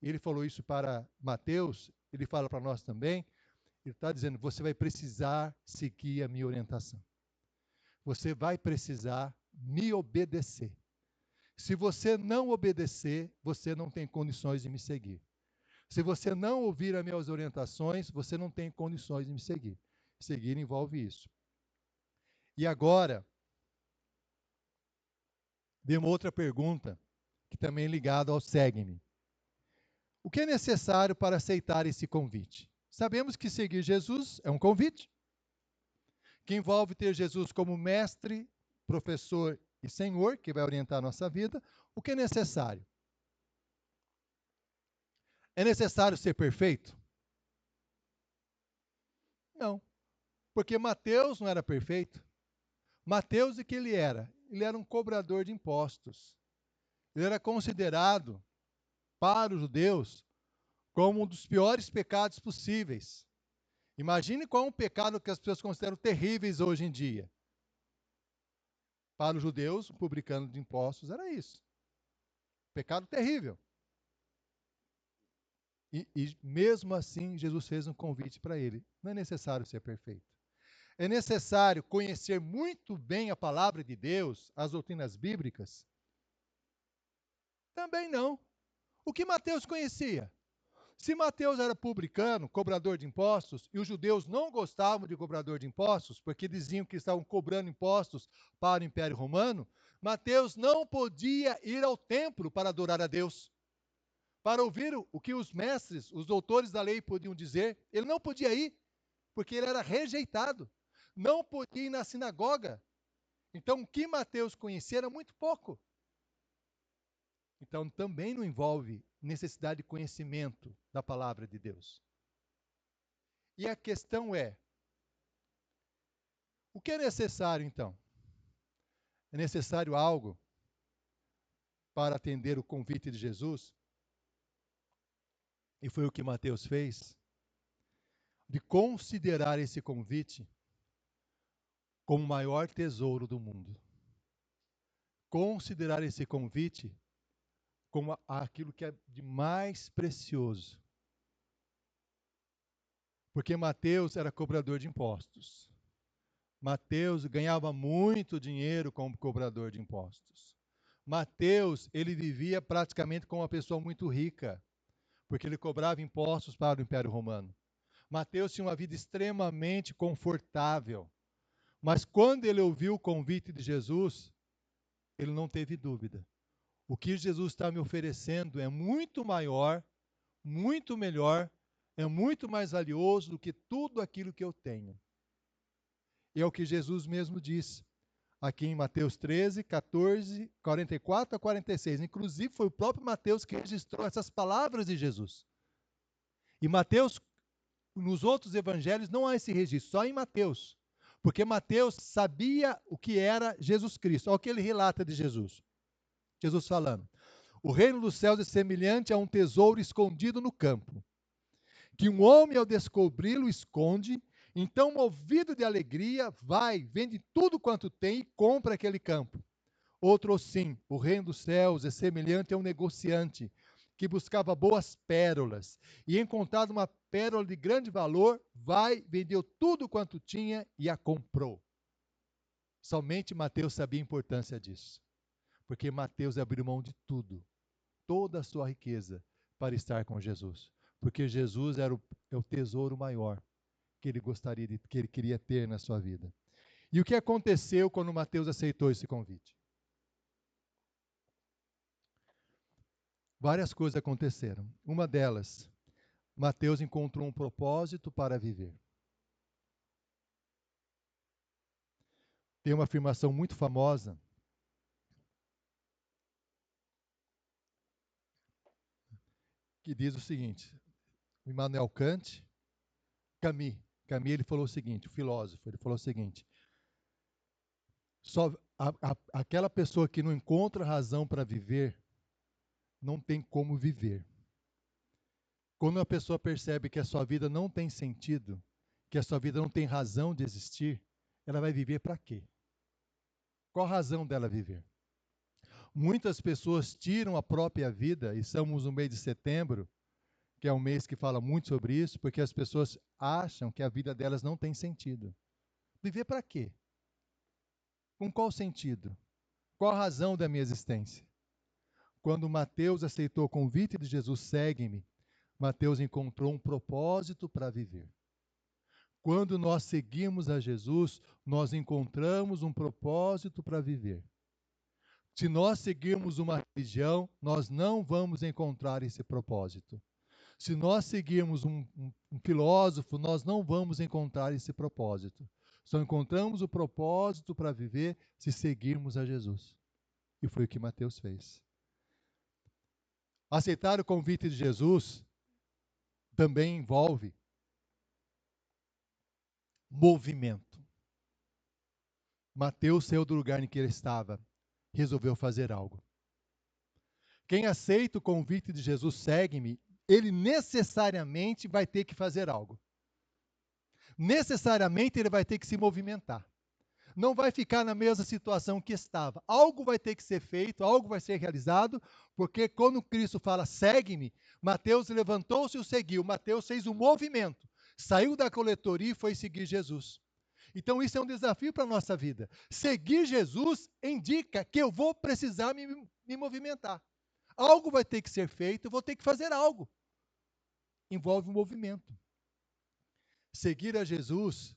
[SPEAKER 8] ele falou isso para Mateus, ele fala para nós também, ele está dizendo, você vai precisar seguir a minha orientação. Você vai precisar me obedecer. Se você não obedecer, você não tem condições de me seguir. Se você não ouvir as minhas orientações, você não tem condições de me seguir. Seguir envolve isso. E agora, vem uma outra pergunta, que também é ligada ao segue-me. O que é necessário para aceitar esse convite? Sabemos que seguir Jesus é um convite, que envolve ter Jesus como mestre, professor e Senhor, que vai orientar a nossa vida. O que é necessário? É necessário ser perfeito? Não, porque Mateus não era perfeito. Mateus, o que ele era? Ele era um cobrador de impostos. Ele era considerado, para os judeus, como um dos piores pecados possíveis. Imagine qual é um pecado que as pessoas consideram terríveis hoje em dia. Para os judeus, o publicano de impostos era isso. Pecado terrível. E mesmo assim, Jesus fez um convite para ele. Não é necessário ser perfeito. É necessário conhecer muito bem a palavra de Deus, as doutrinas bíblicas? Também não. O que Mateus conhecia? Se Mateus era publicano, cobrador de impostos, e os judeus não gostavam de cobrador de impostos, porque diziam que estavam cobrando impostos para o Império Romano, Mateus não podia ir ao templo para adorar a Deus. Para ouvir o que os mestres, os doutores da lei podiam dizer, ele não podia ir, porque ele era rejeitado. Não podia ir na sinagoga. Então, o que Mateus conhecia era muito pouco. Então, também não envolve necessidade de conhecimento da palavra de Deus. E a questão é, o que é necessário, então? É necessário algo para atender o convite de Jesus? E foi o que Mateus fez, de considerar esse convite como o maior tesouro do mundo. Considerar esse convite como aquilo que é de mais precioso. Porque Mateus era cobrador de impostos. Mateus ganhava muito dinheiro como cobrador de impostos. Mateus, ele vivia praticamente como uma pessoa muito rica, porque ele cobrava impostos para o Império Romano. Mateus tinha uma vida extremamente confortável. Mas quando ele ouviu o convite de Jesus, ele não teve dúvida. O que Jesus está me oferecendo é muito maior, muito melhor, é muito mais valioso do que tudo aquilo que eu tenho. E é o que Jesus mesmo disse, aqui em Mateus 13, 14, 44 a 46. Inclusive, foi o próprio Mateus que registrou essas palavras de Jesus. E Mateus, nos outros evangelhos, não há esse registro, só em Mateus. Porque Mateus sabia o que era Jesus Cristo. Olha o que ele relata de Jesus. Jesus falando, o reino dos céus é semelhante a um tesouro escondido no campo, que um homem ao descobri-lo esconde, então movido de alegria, vai, vende tudo quanto tem e compra aquele campo. Outro sim, o reino dos céus é semelhante a um negociante, que buscava boas pérolas, e encontrado uma pérola de grande valor, vai, vendeu tudo quanto tinha e a comprou. Somente Mateus sabia a importância disso. Porque Mateus abriu mão de tudo, toda a sua riqueza, para estar com Jesus. Porque Jesus é o tesouro maior que ele gostaria que ele queria ter na sua vida. E o que aconteceu quando Mateus aceitou esse convite? Várias coisas aconteceram. Uma delas, Mateus encontrou um propósito para viver. Tem uma afirmação muito famosa que diz o seguinte, Immanuel Kant, Camus, ele falou o seguinte, o filósofo, ele falou o seguinte, aquela pessoa que não encontra razão para viver, não tem como viver. Quando a pessoa percebe que a sua vida não tem sentido, que a sua vida não tem razão de existir, ela vai viver para quê? Qual a razão dela viver? Muitas pessoas tiram a própria vida, e estamos no mês de setembro, que é um mês que fala muito sobre isso, porque as pessoas acham que a vida delas não tem sentido. Viver para quê? Com qual sentido? Qual a razão da minha existência? Quando Mateus aceitou o convite de Jesus, segue-me, Mateus encontrou um propósito para viver. Quando nós seguimos a Jesus, nós encontramos um propósito para viver. Se nós seguirmos uma religião, nós não vamos encontrar esse propósito. Se nós seguirmos um filósofo, nós não vamos encontrar esse propósito. Só encontramos o propósito para viver se seguirmos a Jesus. E foi o que Mateus fez. Aceitar o convite de Jesus também envolve movimento. Mateus saiu do lugar em que ele estava, resolveu fazer algo. Quem aceita o convite de Jesus, segue-me, ele necessariamente vai ter que fazer algo. Necessariamente ele vai ter que se movimentar. Não vai ficar na mesma situação que estava. Algo vai ter que ser feito, algo vai ser realizado, porque quando Cristo fala, segue-me, Mateus levantou-se e o seguiu. Mateus fez um movimento, saiu da coletoria e foi seguir Jesus. Então isso é um desafio para a nossa vida. Seguir Jesus indica que eu vou precisar me movimentar. Algo vai ter que ser feito, eu vou ter que fazer algo. Envolve um movimento. Seguir a Jesus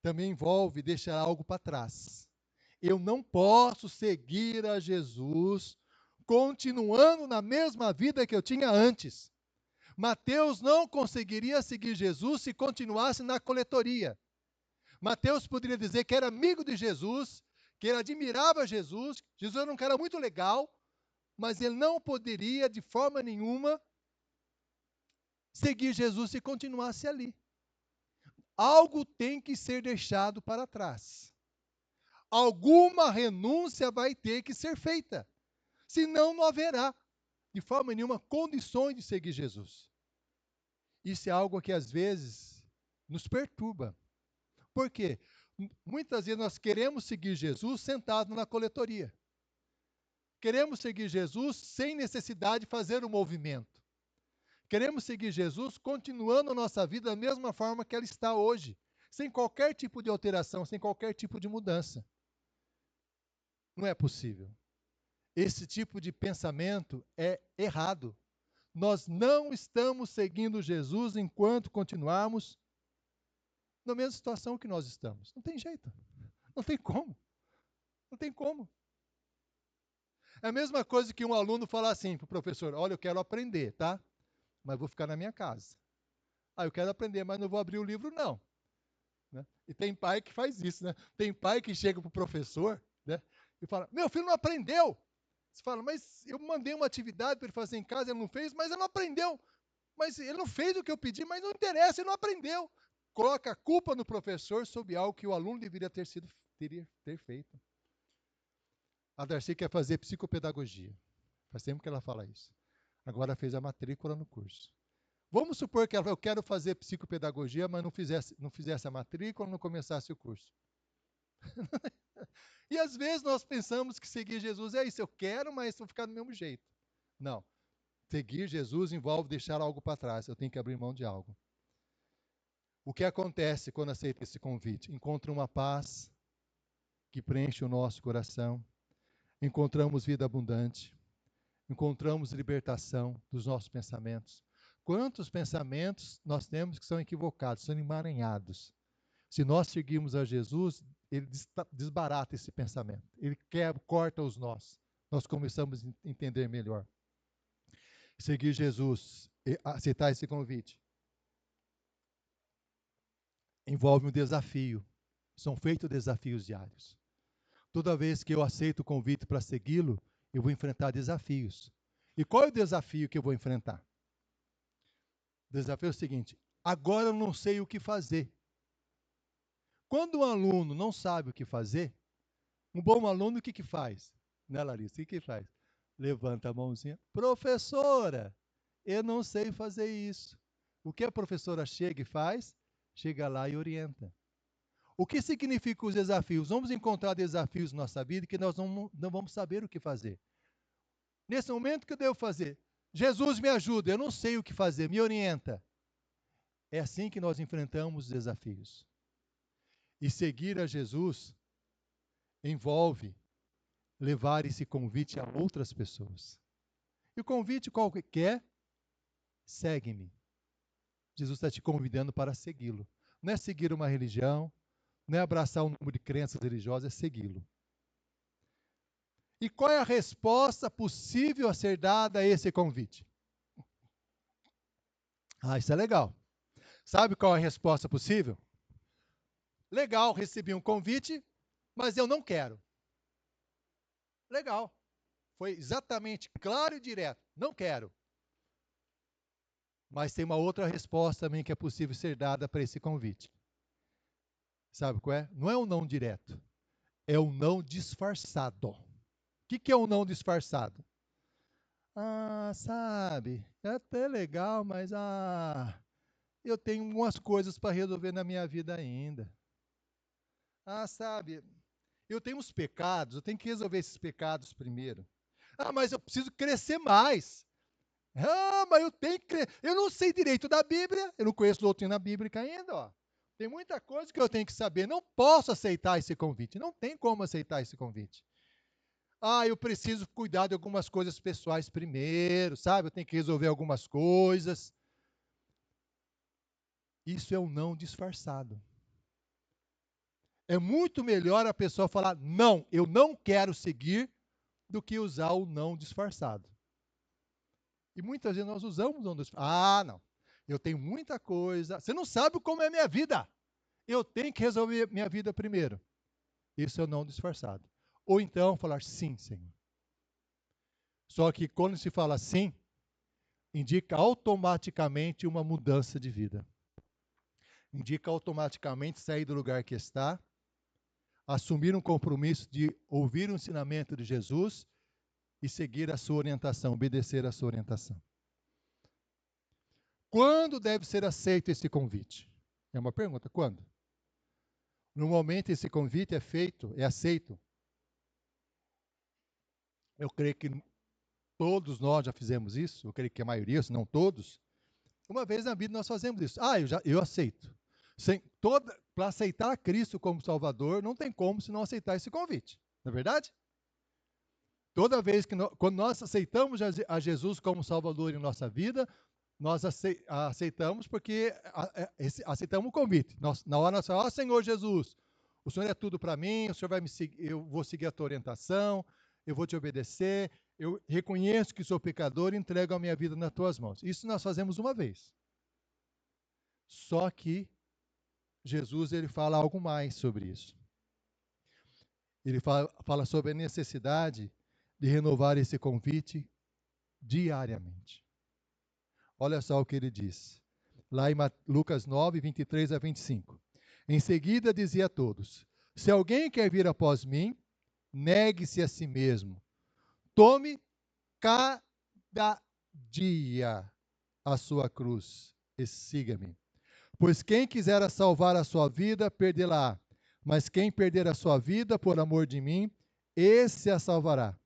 [SPEAKER 8] também envolve deixar algo para trás. Eu não posso seguir a Jesus continuando na mesma vida que eu tinha antes. Mateus não conseguiria seguir Jesus se continuasse na coletoria. Mateus poderia dizer que era amigo de Jesus, que ele admirava Jesus, Jesus era um cara muito legal, mas ele não poderia de forma nenhuma seguir Jesus se continuasse ali. Algo tem que ser deixado para trás. Alguma renúncia vai ter que ser feita. Senão não haverá, de forma nenhuma, condições de seguir Jesus. Isso é algo que às vezes nos perturba. Por quê? Muitas vezes nós queremos seguir Jesus sentado na coletoria. Queremos seguir Jesus sem necessidade de fazer o movimento. Queremos seguir Jesus continuando a nossa vida da mesma forma que ela está hoje, sem qualquer tipo de alteração, sem qualquer tipo de mudança. Não é possível. Esse tipo de pensamento é errado. Nós não estamos seguindo Jesus enquanto continuarmos na mesma situação que nós estamos. Não tem jeito. Não tem como. Não tem como. É a mesma coisa que um aluno falar assim para o professor, olha, eu quero aprender, tá? Mas vou ficar na minha casa. Eu quero aprender, mas não vou abrir o livro, não. Né? E tem pai que faz isso, né? Tem pai que chega para o professor, né, e fala, meu filho não aprendeu. Você fala, mas eu mandei uma atividade para ele fazer em casa, ele não fez, mas ele não aprendeu. Mas ele não fez o que eu pedi, mas não interessa, ele não aprendeu. Coloca a culpa no professor sobre algo que o aluno deveria ter feito. A Darcy quer fazer psicopedagogia. Faz tempo que ela fala isso. Agora fez a matrícula no curso. Vamos supor que eu quero fazer psicopedagogia, mas não fizesse a matrícula, não começasse o curso. E às vezes nós pensamos que seguir Jesus é isso. Eu quero, mas vou ficar do mesmo jeito. Não. Seguir Jesus envolve deixar algo para trás. Eu tenho que abrir mão de algo. O que acontece quando aceita esse convite? Encontra uma paz que preenche o nosso coração. Encontramos vida abundante. Encontramos libertação dos nossos pensamentos. Quantos pensamentos nós temos que são equivocados, são emaranhados. Se nós seguirmos a Jesus, ele desbarata esse pensamento. Ele corta os nós. Nós começamos a entender melhor. Seguir Jesus, aceitar esse convite, envolve um desafio. São feitos desafios diários. Toda vez que eu aceito o convite para segui-lo, eu vou enfrentar desafios. E qual é o desafio que eu vou enfrentar? O desafio é o seguinte, agora eu não sei o que fazer. Quando um aluno não sabe o que fazer, um bom aluno o que faz? Né, Larissa? O que faz? Levanta a mãozinha. Professora, eu não sei fazer isso. O que a professora chega e faz? Chega lá e orienta. O que significam os desafios? Vamos encontrar desafios na nossa vida que nós não vamos saber o que fazer. Nesse momento, o que eu devo fazer? Jesus me ajuda, eu não sei o que fazer, me orienta. É assim que nós enfrentamos os desafios. E seguir a Jesus envolve levar esse convite a outras pessoas. E o convite qual que é? Segue-me. Jesus está te convidando para segui-lo. Não é seguir uma religião, não é abraçar um número de crenças religiosas, é segui-lo. E qual é a resposta possível a ser dada a esse convite? Ah, isso é legal. Sabe qual é a resposta possível? Legal, recebi um convite, mas eu não quero. Legal. Foi exatamente claro e direto. Não quero. Mas tem uma outra resposta também que é possível ser dada para esse convite. Sabe qual é? Não é um não direto. É um não disfarçado. O que é um não disfarçado? Ah, sabe, é até legal, mas eu tenho umas coisas para resolver na minha vida ainda. Ah, sabe, eu tenho uns pecados, eu tenho que resolver esses pecados primeiro. Ah, mas eu preciso crescer mais. Ah, mas eu tenho que crescer. Eu não sei direito da Bíblia, eu não conheço doutrina bíblica ainda, ó. Tem muita coisa que eu tenho que saber. Não posso aceitar esse convite. Não tem como aceitar esse convite. Ah, eu preciso cuidar de algumas coisas pessoais primeiro, sabe? Eu tenho que resolver algumas coisas. Isso é um não disfarçado. É muito melhor a pessoa falar, não, eu não quero seguir, do que usar o não disfarçado. E muitas vezes nós usamos o não disfarçado. Ah, não, eu tenho muita coisa. Você não sabe como é a minha vida. Eu tenho que resolver minha vida primeiro. Isso é o não disfarçado. Ou então falar sim, Senhor. Só que quando se fala sim, indica automaticamente uma mudança de vida. Indica automaticamente sair do lugar que está, assumir um compromisso de ouvir o ensinamento de Jesus e seguir a sua orientação, obedecer a sua orientação. Quando deve ser aceito esse convite? É uma pergunta, quando? Normalmente esse convite é feito, é aceito. Eu creio que todos nós já fizemos isso, eu creio que a maioria, se não todos. Uma vez na vida nós fazemos isso. Ah, eu aceito. Para aceitar Cristo como Salvador, não tem como se não aceitar esse convite. Não é verdade? Toda vez que quando nós aceitamos a Jesus como Salvador em nossa vida, nós aceitamos porque aceitamos o convite. Na hora nós falamos, Senhor Jesus, o Senhor é tudo para mim, o Senhor vai me seguir, eu vou seguir a tua orientação, eu vou te obedecer, eu reconheço que sou pecador e entrego a minha vida nas tuas mãos. Isso nós fazemos uma vez. Só que Jesus ele fala algo mais sobre isso. Ele fala sobre a necessidade de renovar esse convite diariamente. Olha só o que ele diz. Lá em Lucas 9, 23 a 25. Em seguida dizia a todos, se alguém quer vir após mim, negue-se a si mesmo. Tome cada dia a sua cruz e siga-me. Pois quem quiser salvar a sua vida, perdê-la. Mas quem perder a sua vida por amor de mim, esse a salvará.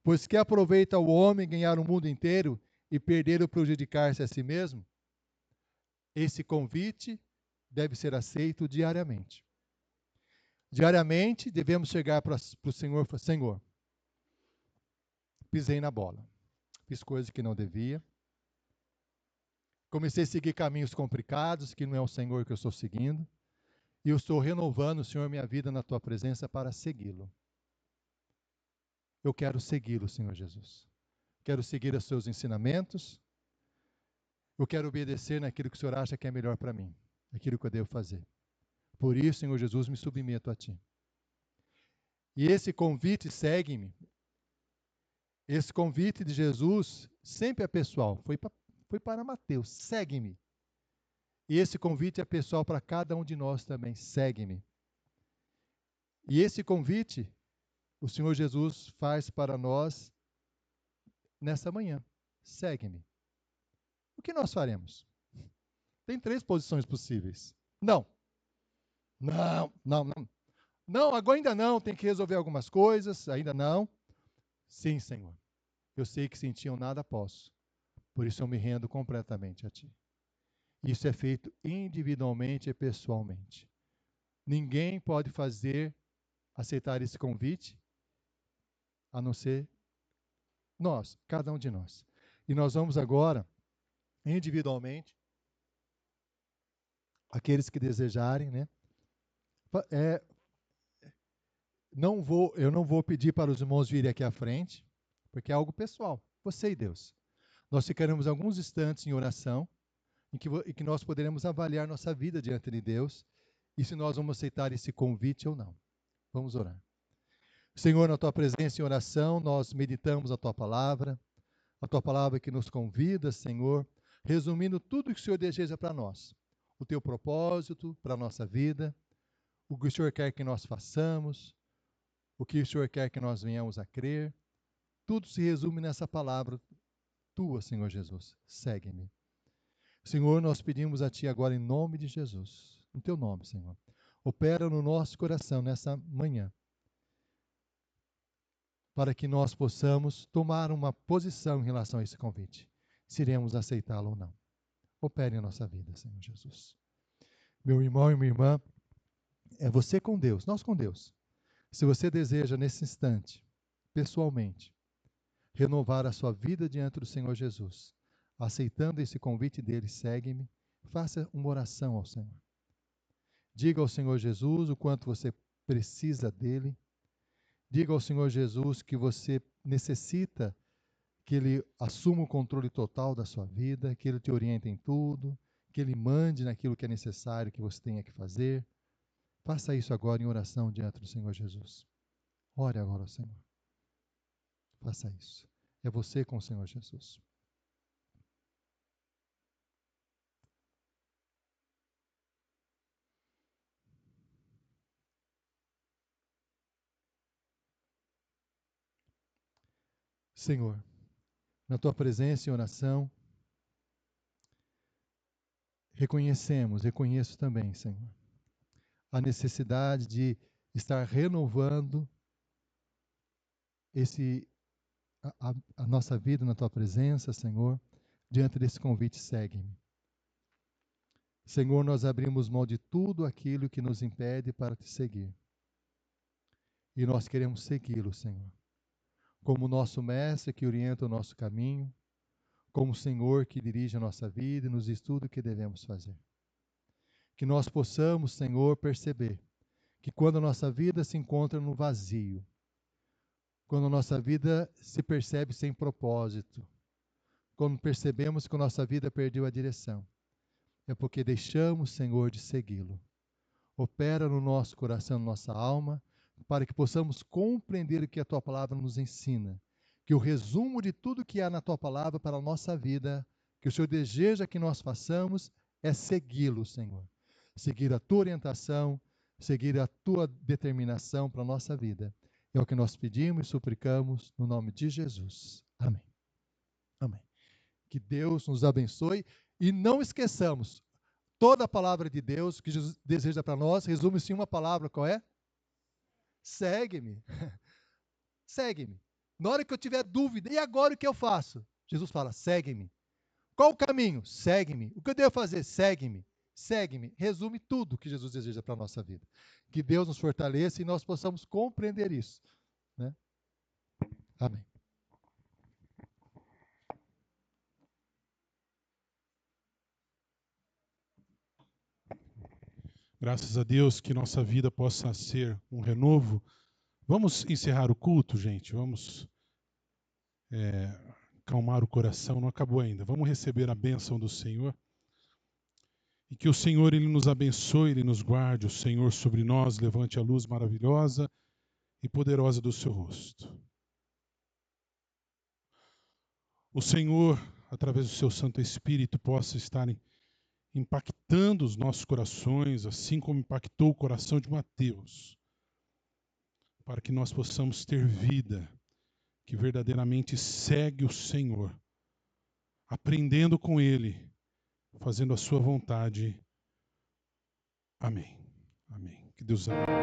[SPEAKER 8] Pois que aproveita o homem ganhar o mundo inteiro e perder ou prejudicar-se a si mesmo? Esse convite deve ser aceito diariamente. Diariamente devemos chegar para o Senhor e falar, Senhor, pisei na bola, fiz coisas que não devia, comecei a seguir caminhos complicados, que não é o Senhor que eu estou seguindo, e eu estou renovando, Senhor, minha vida na Tua presença para segui-lo. Eu quero segui-lo, Senhor Jesus. Quero seguir os Seus ensinamentos. Eu quero obedecer naquilo que o Senhor acha que é melhor para mim, aquilo que eu devo fazer. Por isso, Senhor Jesus, me submeto a Ti. E esse convite, segue-me. Esse convite de Jesus sempre é pessoal. Foi para Mateus, segue-me. E esse convite é pessoal para cada um de nós também, segue-me. E esse convite, o Senhor Jesus faz para nós nessa manhã. Segue-me. O que nós faremos? Tem 3 posições possíveis. Não. Não, agora ainda não, tem que resolver algumas coisas, ainda não. Sim, Senhor. Eu sei que sem Ti eu nada posso. Por isso eu me rendo completamente a Ti. Isso é feito individualmente e pessoalmente. Ninguém pode aceitar esse convite, a não ser nós, cada um de nós. E nós vamos agora, individualmente, aqueles que desejarem, né? Eu não vou pedir para os irmãos virem aqui à frente, porque é algo pessoal, você e Deus. Nós ficaremos alguns instantes em oração, em que nós poderemos avaliar nossa vida diante de Deus e se nós vamos aceitar esse convite ou não. Vamos orar. Senhor, na tua presença em oração, nós meditamos a tua palavra que nos convida, Senhor, resumindo tudo o que o Senhor deseja para nós, o teu propósito para a nossa vida, o que o Senhor quer que nós façamos, o que o Senhor quer que nós venhamos a crer, tudo se resume nessa palavra tua, Senhor Jesus. Segue-me. Senhor, nós pedimos a ti agora em nome de Jesus, no teu nome, Senhor. Opera no nosso coração nessa manhã, para que nós possamos tomar uma posição em relação a esse convite, se iremos aceitá-lo ou não. Opere em nossa vida, Senhor Jesus. Meu irmão e minha irmã, é você com Deus, nós com Deus. Se você deseja, nesse instante, pessoalmente, renovar a sua vida diante do Senhor Jesus, aceitando esse convite dele, segue-me, faça uma oração ao Senhor. Diga ao Senhor Jesus o quanto você precisa dele. Diga ao Senhor Jesus que você necessita que Ele assuma o controle total da sua vida, que Ele te oriente em tudo, que Ele mande naquilo que é necessário que você tenha que fazer. Faça isso agora em oração diante do Senhor Jesus. Ore agora ao Senhor. Faça isso. É você com o Senhor Jesus. Senhor, na tua presença em oração, reconheço também, Senhor, a necessidade de estar renovando a nossa vida na tua presença, Senhor, diante desse convite, segue-me. Senhor, nós abrimos mão de tudo aquilo que nos impede para te seguir. E nós queremos segui-lo, Senhor, como nosso mestre que orienta o nosso caminho, como o Senhor que dirige a nossa vida e nos diz tudo o que devemos fazer. Que nós possamos, Senhor, perceber que quando a nossa vida se encontra no vazio, quando a nossa vida se percebe sem propósito, quando percebemos que a nossa vida perdeu a direção, é porque deixamos, Senhor, de segui-lo. Opera no nosso coração, na nossa alma, para que possamos compreender o que a tua palavra nos ensina. Que o resumo de tudo que há na tua palavra para a nossa vida, que o Senhor deseja que nós façamos, é segui-lo, Senhor. Seguir a tua orientação, seguir a tua determinação para a nossa vida. É o que nós pedimos e suplicamos no nome de Jesus. Amém. Amém. Que Deus nos abençoe e não esqueçamos, toda a palavra de Deus que Jesus deseja para nós resume-se em uma palavra, qual é? Segue-me. Segue-me. Na hora que eu tiver dúvida, e agora o que eu faço? Jesus fala, segue-me. Qual o caminho? Segue-me. O que eu devo fazer? Segue-me. Segue-me. Resume tudo que Jesus deseja para a nossa vida. Que Deus nos fortaleça e nós possamos compreender isso. Né? Amém.
[SPEAKER 1] Graças a Deus que nossa vida possa ser um renovo. Vamos encerrar o culto, gente. Vamos acalmar o coração. Não acabou ainda. Vamos receber a bênção do Senhor. E que o Senhor Ele nos abençoe, Ele nos guarde. O Senhor sobre nós levante a luz maravilhosa e poderosa do seu rosto. O Senhor, através do seu Santo Espírito, possa estar impactando os nossos corações, assim como impactou o coração de Mateus, para que nós possamos ter vida que verdadeiramente segue o Senhor, aprendendo com Ele, fazendo a sua vontade. Amém. Amém. Que Deus abençoe.